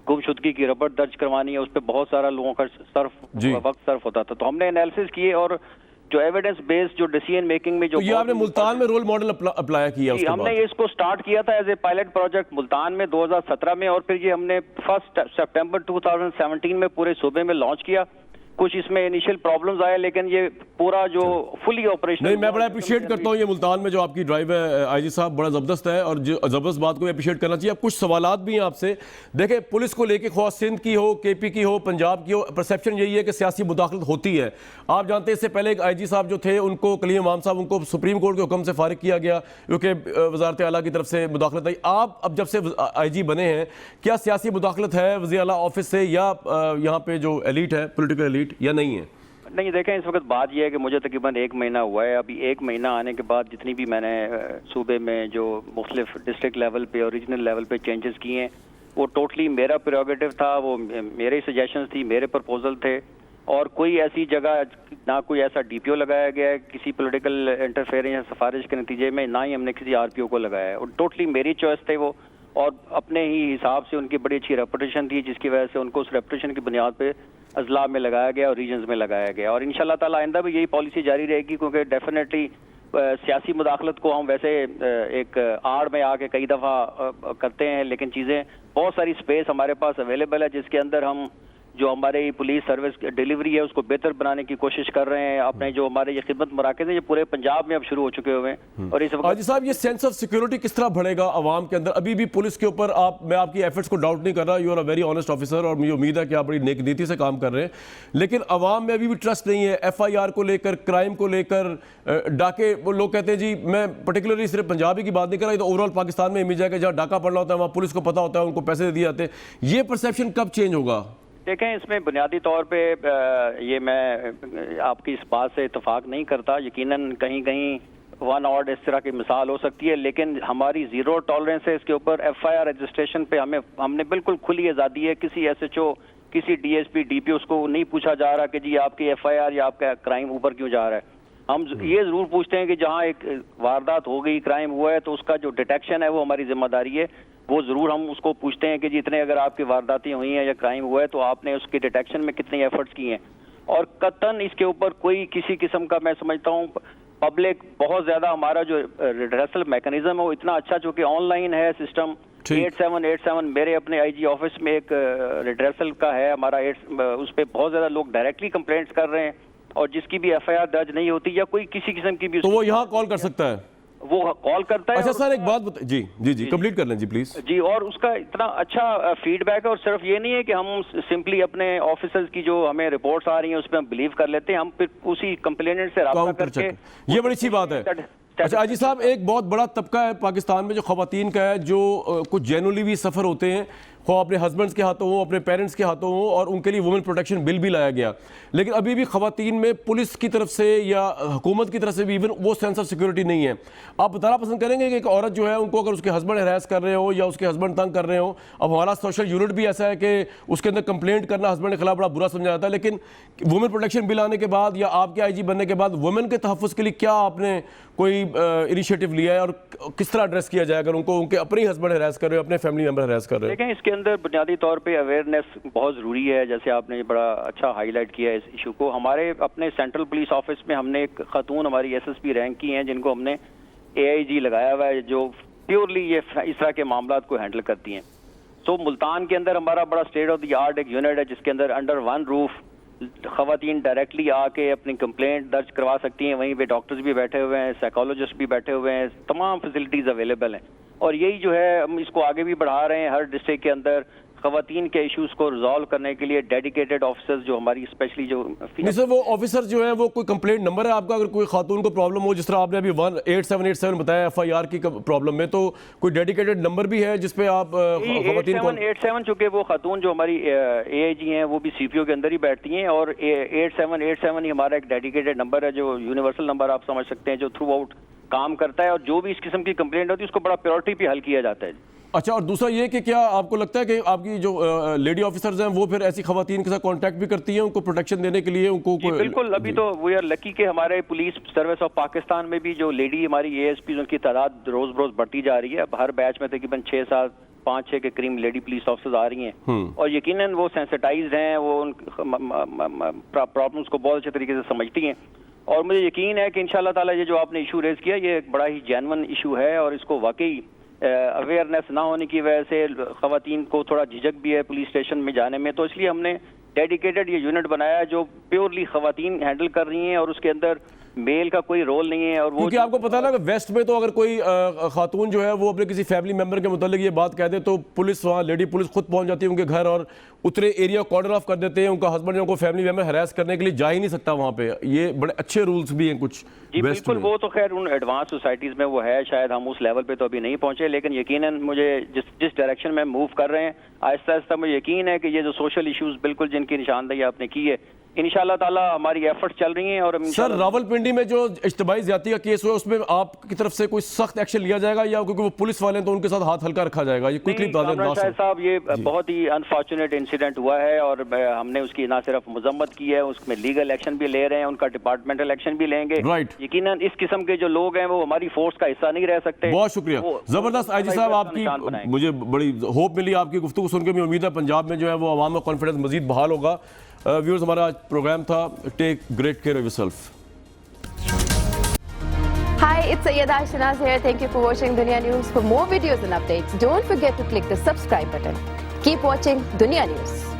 गुमशुदगी की रिपोर्ट दर्ज करवानी है, उस पर बहुत सारा लोगों का वक्त सर्फ होता था। तो हमने एनालिसिस किए और जो एविडेंस बेस्ड जो डिसीजन मेकिंग में जो तो ये आपने मुल्तान में रोल मॉडल अप्लाई किया? हमने ये इसको स्टार्ट किया था as a pilot project Multan में 2017 में, और फिर ये हमने 1 सितंबर 2017 में पूरे सूबे में लॉन्च किया। कुछ इसमें इनिशियल प्रॉब्लम्स आए, लेकिन ये पूरा जो फुली ऑपरेशन नहीं, मैं बड़ा अप्रिशिएट करता हूँ ये मुल्तान में जो आपकी ड्राइव है आईजी साहब, बड़ा ज़बरदस्त है और जो ज़बरदस्त बात को अप्रिशिएट करना चाहिए। अब कुछ सवालात भी हैं आपसे। देखें, पुलिस को लेके ख्वाह सिंध की हो, केपी की हो, पंजाब की हो, परसेप्शन यही है कि सियासी मुदाखलत होती है। आप जानते हैं इससे पहले एक आईजी साहब जो थे उनको, कलीम इमाम साहब, उनको सुप्रीम कोर्ट के हुक्म से फारिग किया गया क्योंकि वजारत आला की तरफ से मुदाखलत आई। आप अब जब से आईजी बने हैं, क्या सियासी मुदाखलत है वज़ीर आला ऑफिस से या यहाँ पे जो एलीट है, पॉलिटिकल एलीट, या नहीं है? नहीं, देखें, इस वक्त बात यह है कि मुझे तकरीबन 1 महीना हुआ है। अभी 1 महीना आने के बाद जितनी भी मैंने सूबे में जो मुख्तलिफ डिस्ट्रिक्ट लेवल पे और रीजनल लेवल पे चेंजेस किए हैं, वो टोटली मेरा प्रेरोगेटिव था, वो मेरे सजेशंस थी, मेरे प्रपोजल थे, और कोई ऐसी जगह ना कोई ऐसा डीपीओ लगाया गया है किसी पॉलिटिकल इंटरफेरेंस या सिफारिश के नतीजे में, ना ही हमने किसी आरपीओ को लगाया है। और टोटली मेरी चॉइस थे वो, और अपने ही हिसाब से उनकी बड़ी अच्छी रेपुटेशन थी, जिसकी वजह से उनको उस रेपुटेशन की बुनियाद पे अजला में लगाया गया और रीजन्स में लगाया गया। और इंशाल्लाह ताला आइंदा भी यही पॉलिसी जारी रहेगी, क्योंकि डेफिनेटली सियासी मुदाखलत को हम वैसे एक आड़ में आके कई दफ़ा करते हैं, लेकिन चीज़ें बहुत सारी स्पेस हमारे पास अवेलेबल है जिसके अंदर हम जो हमारे पुलिस सर्विस डिलीवरी है उसको बेहतर बनाने की कोशिश कर रहे हैं। अपने जो हमारे ये खिदमत मराकज़ हैं ये पूरे पंजाब में अब शुरू हो चुके हुए हैं। और इस वक्त हाजी साहब, ये सेंस ऑफ सिक्योरिटी किस तरह बढ़ेगा आवाम के अंदर? अभी भी पुलिस के ऊपर मैं आपकी एफर्ट्स को डाउट नहीं कर रहा, you are a very honest officer और मुझे उम्मीद है कि आप बड़ी नेक नीति से काम कर रहे हैं, लेकिन आवाम में अभी भी ट्रस्ट नहीं है। FIR को लेकर, क्राइम को लेकर, डाके, वो लोग कहते हैं जी, मैं पर्टिकुलरली सिर्फ पंजाबी की बात नहीं कर रहा, तो ओवरऑल पाकिस्तान में इमेज है कि जहाँ डाका पड़ना होता है वहाँ पुलिस को पता होता है, उनको पैसे दे दिए जाते हैं। ये परसेप्शन कब चेंज होगा? देखें, इसमें बुनियादी तौर पे ये मैं आपकी इस बात से इत्तेफाक नहीं करता। यकीनन कहीं कहीं वन और इस तरह की मिसाल हो सकती है, लेकिन हमारी ज़ीरो टॉलरेंस है इसके ऊपर। FIR रजिस्ट्रेशन पे हमने बिल्कुल खुली आज़ादी है। किसी SHO, किसी DSP, DPO को नहीं पूछा जा रहा कि जी आपकी FIR या आपका क्राइम ऊपर क्यों जा रहा है। हम ये ज़रूर पूछते हैं कि जहाँ एक वारदात हो गई, क्राइम हुआ है, तो उसका जो डिटेक्शन है वो हमारी जिम्मेदारी है। वो ज़रूर हम उसको पूछते हैं कि जितने अगर आपकी वारदातें हुई हैं या क्राइम हुआ है तो आपने उसके डिटेक्शन में कितने एफर्ट्स किए हैं। और कतन इसके ऊपर कोई किसी किस्म का, मैं समझता हूँ पब्लिक बहुत ज़्यादा, हमारा जो रिड्रेसल मैकेनिज्म है वो इतना अच्छा, जो कि ऑनलाइन है सिस्टम 8787। मेरे अपने IG ऑफिस में एक रिड्रेसल का है हमारा, उस पर बहुत ज़्यादा लोग डायरेक्टली कंप्लेंट्स कर रहे हैं, और जिसकी भी FIR दर्ज नहीं होती या कोई किसी किस्म की भी, तो वो यहाँ कॉल कर सकता है, वो कॉल करता है। अच्छा सर, एक बात बताइए जी जी जी, कंप्लीट कर लें जी प्लीज जी। और उसका इतना अच्छा फीडबैक है, और सिर्फ ये नहीं है कि हम सिंपली अपने ऑफिसर्स की जो हमें रिपोर्ट्स आ रही हैं उस पर हम बिलीव कर लेते हैं, हम फिर उसी कंप्लेनेंट से राब्ता करके, ये बड़ी अच्छी बात है। अच्छा आजी साहब, एक बहुत बड़ा तबका है पाकिस्तान में जो खवातीन का है, जो कुछ जेनुअली भी सफ़र होते हैं, वो अपने हस्बैंड्स के हाथों हो, अपने पेरेंट्स के हाथों हो, और उनके लिए वुमेन प्रोटेक्शन बिल भी लाया गया, लेकिन अभी भी खवातीन में पुलिस की तरफ से या हुकूमत की तरफ से भी इवन वो सेंस ऑफ सिक्योरिटी नहीं है। आप बताना पसंद करेंगे कि एक औरत जो है, उनको अगर उसके हस्बैंड हरास कर रहे हो या उसके हस्बैंड तंग कर रहे हो, अब हमारा सोशल यूनिट भी ऐसा है कि उसके अंदर कंप्लेंट करना हस्बैंड के खिलाफ बड़ा बुरा समझा जाता है, लेकिन वुमेन प्रोटेक्शन बिल आने के बाद या आपके IG बनने के बाद वुमेन के तहफ़्फ़ुज़ के लिए क्या आपने कोई इनिशिएटिव लिया है, और किस तरह एड्रेस किया जाए अगर उनको उनके अपने हस्बैंड हरास कर रहे हो, अपने फैमिली मेंबर हरास कर रहे हो? देखें, इसके अंदर बुनियादी तौर पे अवेयरनेस बहुत ज़रूरी है। जैसे आपने बड़ा अच्छा हाईलाइट किया है इस इशू को। हमारे अपने सेंट्रल पुलिस ऑफिस में हमने एक खातून हमारी SSP रैंक की हैं, जिनको हमने AIG लगाया हुआ है, जो प्योरली ये इस तरह के मामला को हैंडल करती हैं। तो मुल्तान के अंदर हमारा बड़ा स्टेट ऑफ द आर्ट एक यूनिट है, जिसके अंदर अंडर वन रूफ खवातीन डायरेक्टली आके अपनी कंप्लेंट दर्ज करवा सकती हैं। वहीं पे डॉक्टर्स भी बैठे हुए हैं, साइकोलॉजिस्ट भी बैठे हुए हैं, तमाम फैसिलिटीज़ अवेलेबल हैं। और यही जो है हम इसको आगे भी बढ़ा रहे हैं। हर डिस्ट्रिक्ट के अंदर खवातीन के इश्यूज को रिजॉल्व करने के लिए डेडिकेटेड ऑफिसर्स जो हमारी स्पेशली जो नहीं सर, वो ऑफिसर जो है वो कोई कंप्लेंट नंबर है आपका, अगर कोई खातून को प्रॉब्लम हो, जिस तरह आपने अभी 18787 बताया FIR की प्रॉब्लम में, तो कोई डेडिकेटेड नंबर भी है जिसपे आप खवातीन को 8787, चूंकि वो खातून जो हमारी AIG हैं वो भी CPO के अंदर ही बैठती हैं, और 8787 ही हमारा एक डेडिकेटेड नंबर है, जो यूनिवर्सल नंबर आप समझ सकते हैं, जो थ्रू आउट काम करता है, और जो भी इस किस्म की कंप्लेंट होती है उसको बड़ा प्रायोरिटी पे हल किया जाता है। अच्छा, और दूसरा ये कि क्या आपको लगता है कि आपकी जो लेडी ऑफिसर्स हैं वो फिर ऐसी खवातीन के साथ कांटेक्ट भी करती हैं उनको प्रोटेक्शन देने के लिए? उनको बिल्कुल। अभी तो वी आर लकी कि हमारे पुलिस सर्विस ऑफ पाकिस्तान में भी जो लेडी हमारी ASP उनकी तादाद रोज रोज बढ़ती जा रही है। अब हर बैच में तकरीबन 5-6 के करीब लेडी पुलिस ऑफिसर्स आ रही हैं, और यकीनन वो सेंसिटाइज्ड हैं, वो उन प्रॉब्लम्स को बहुत अच्छे तरीके से समझती हैं। और मुझे यकीन है कि इंशाल्लाह ताला ये जो आपने इशू रेज किया, ये एक बड़ा ही जेन्युइन इशू है, और इसको वाकई अवेयरनेस ना होने की वजह से खवातीन को थोड़ा झिझक भी है पुलिस स्टेशन में जाने में। तो इसलिए हमने डेडिकेटेड ये यूनिट बनाया है जो प्योरली खवातीन हैंडल कर रही हैं और उसके अंदर मेल का कोई रोल नहीं है। और वो क्योंकि आपको पता है ना कि वेस्ट में तो अगर कोई खातून जो है वो अपने किसी फैमिली मेंबर के मुतालिक ये बात कह दे तो पुलिस, वहाँ लेडी पुलिस खुद पहुंच जाती है उनके घर और उतरे एरिया कॉर्डर ऑफ कर देते हैं। उनका हस्बैंड उनको फैमिली मेंबर हरास करने के लिए जा ही नहीं सकता वहाँ पे। ये बड़े अच्छे रूल्स भी हैं कुछ जी वेस्ट बिल्कुल, में। वो तो खैर उन एडवांस सोसाइटीज़ में वो है, शायद हम उस लेवल पे तो अभी नहीं पहुंचे, लेकिन यकीनन मुझे जिस डायरेक्शन में मूव कर रहे हैं आहिस्ता आहिस्ता मुझे यकीन है कि ये जो सोशल इश्यूज बिल्कुल जिनकी निशानदेही आपने की है, इंशाल्लाह ताला हमारी एफर्ट्स चल रही हैं। और सर, रावलपिंडी में जो इज्तिमाई ज्यादती का केस हुआ उसमें आपकी तरफ से कोई सख्त एक्शन लिया जाएगा या क्योंकि वो पुलिस वाले हैं तो उनके साथ हाथ हल्का रखा जाएगा? ये क्विकली कामरान शाहिद साहब, ये बहुत ही अनफॉर्चुनेट इंसिडेंट हुआ है और हमने उसकी ना सिर्फ मजम्मत की है, उसमें लीगल एक्शन भी ले रहे हैं, उनका डिपार्टमेंटल एक्शन भी लेंगे। यकीनन इस किस्म के जो लोग हैं वो हमारी फोर्स का हिस्सा नहीं रह सकते। बहुत शुक्रिया, जबरदस्त आईजी साहब, आपकी मुझे बड़ी होप मिली आपकी गुफ्तगू सुनकर। मैं उम्मीद है पंजाब में जो है वो अवाम में कॉन्फिडेंस मजीद बहाल होगा। व्यूअर्स, हमारा आज प्रोग्राम था take great care of yourself. Hi, it's Sayyeda Shanaz here. Thank you for watching Dunia News. For more videos and updates, don't forget to click the subscribe button. Keep watching Dunia News.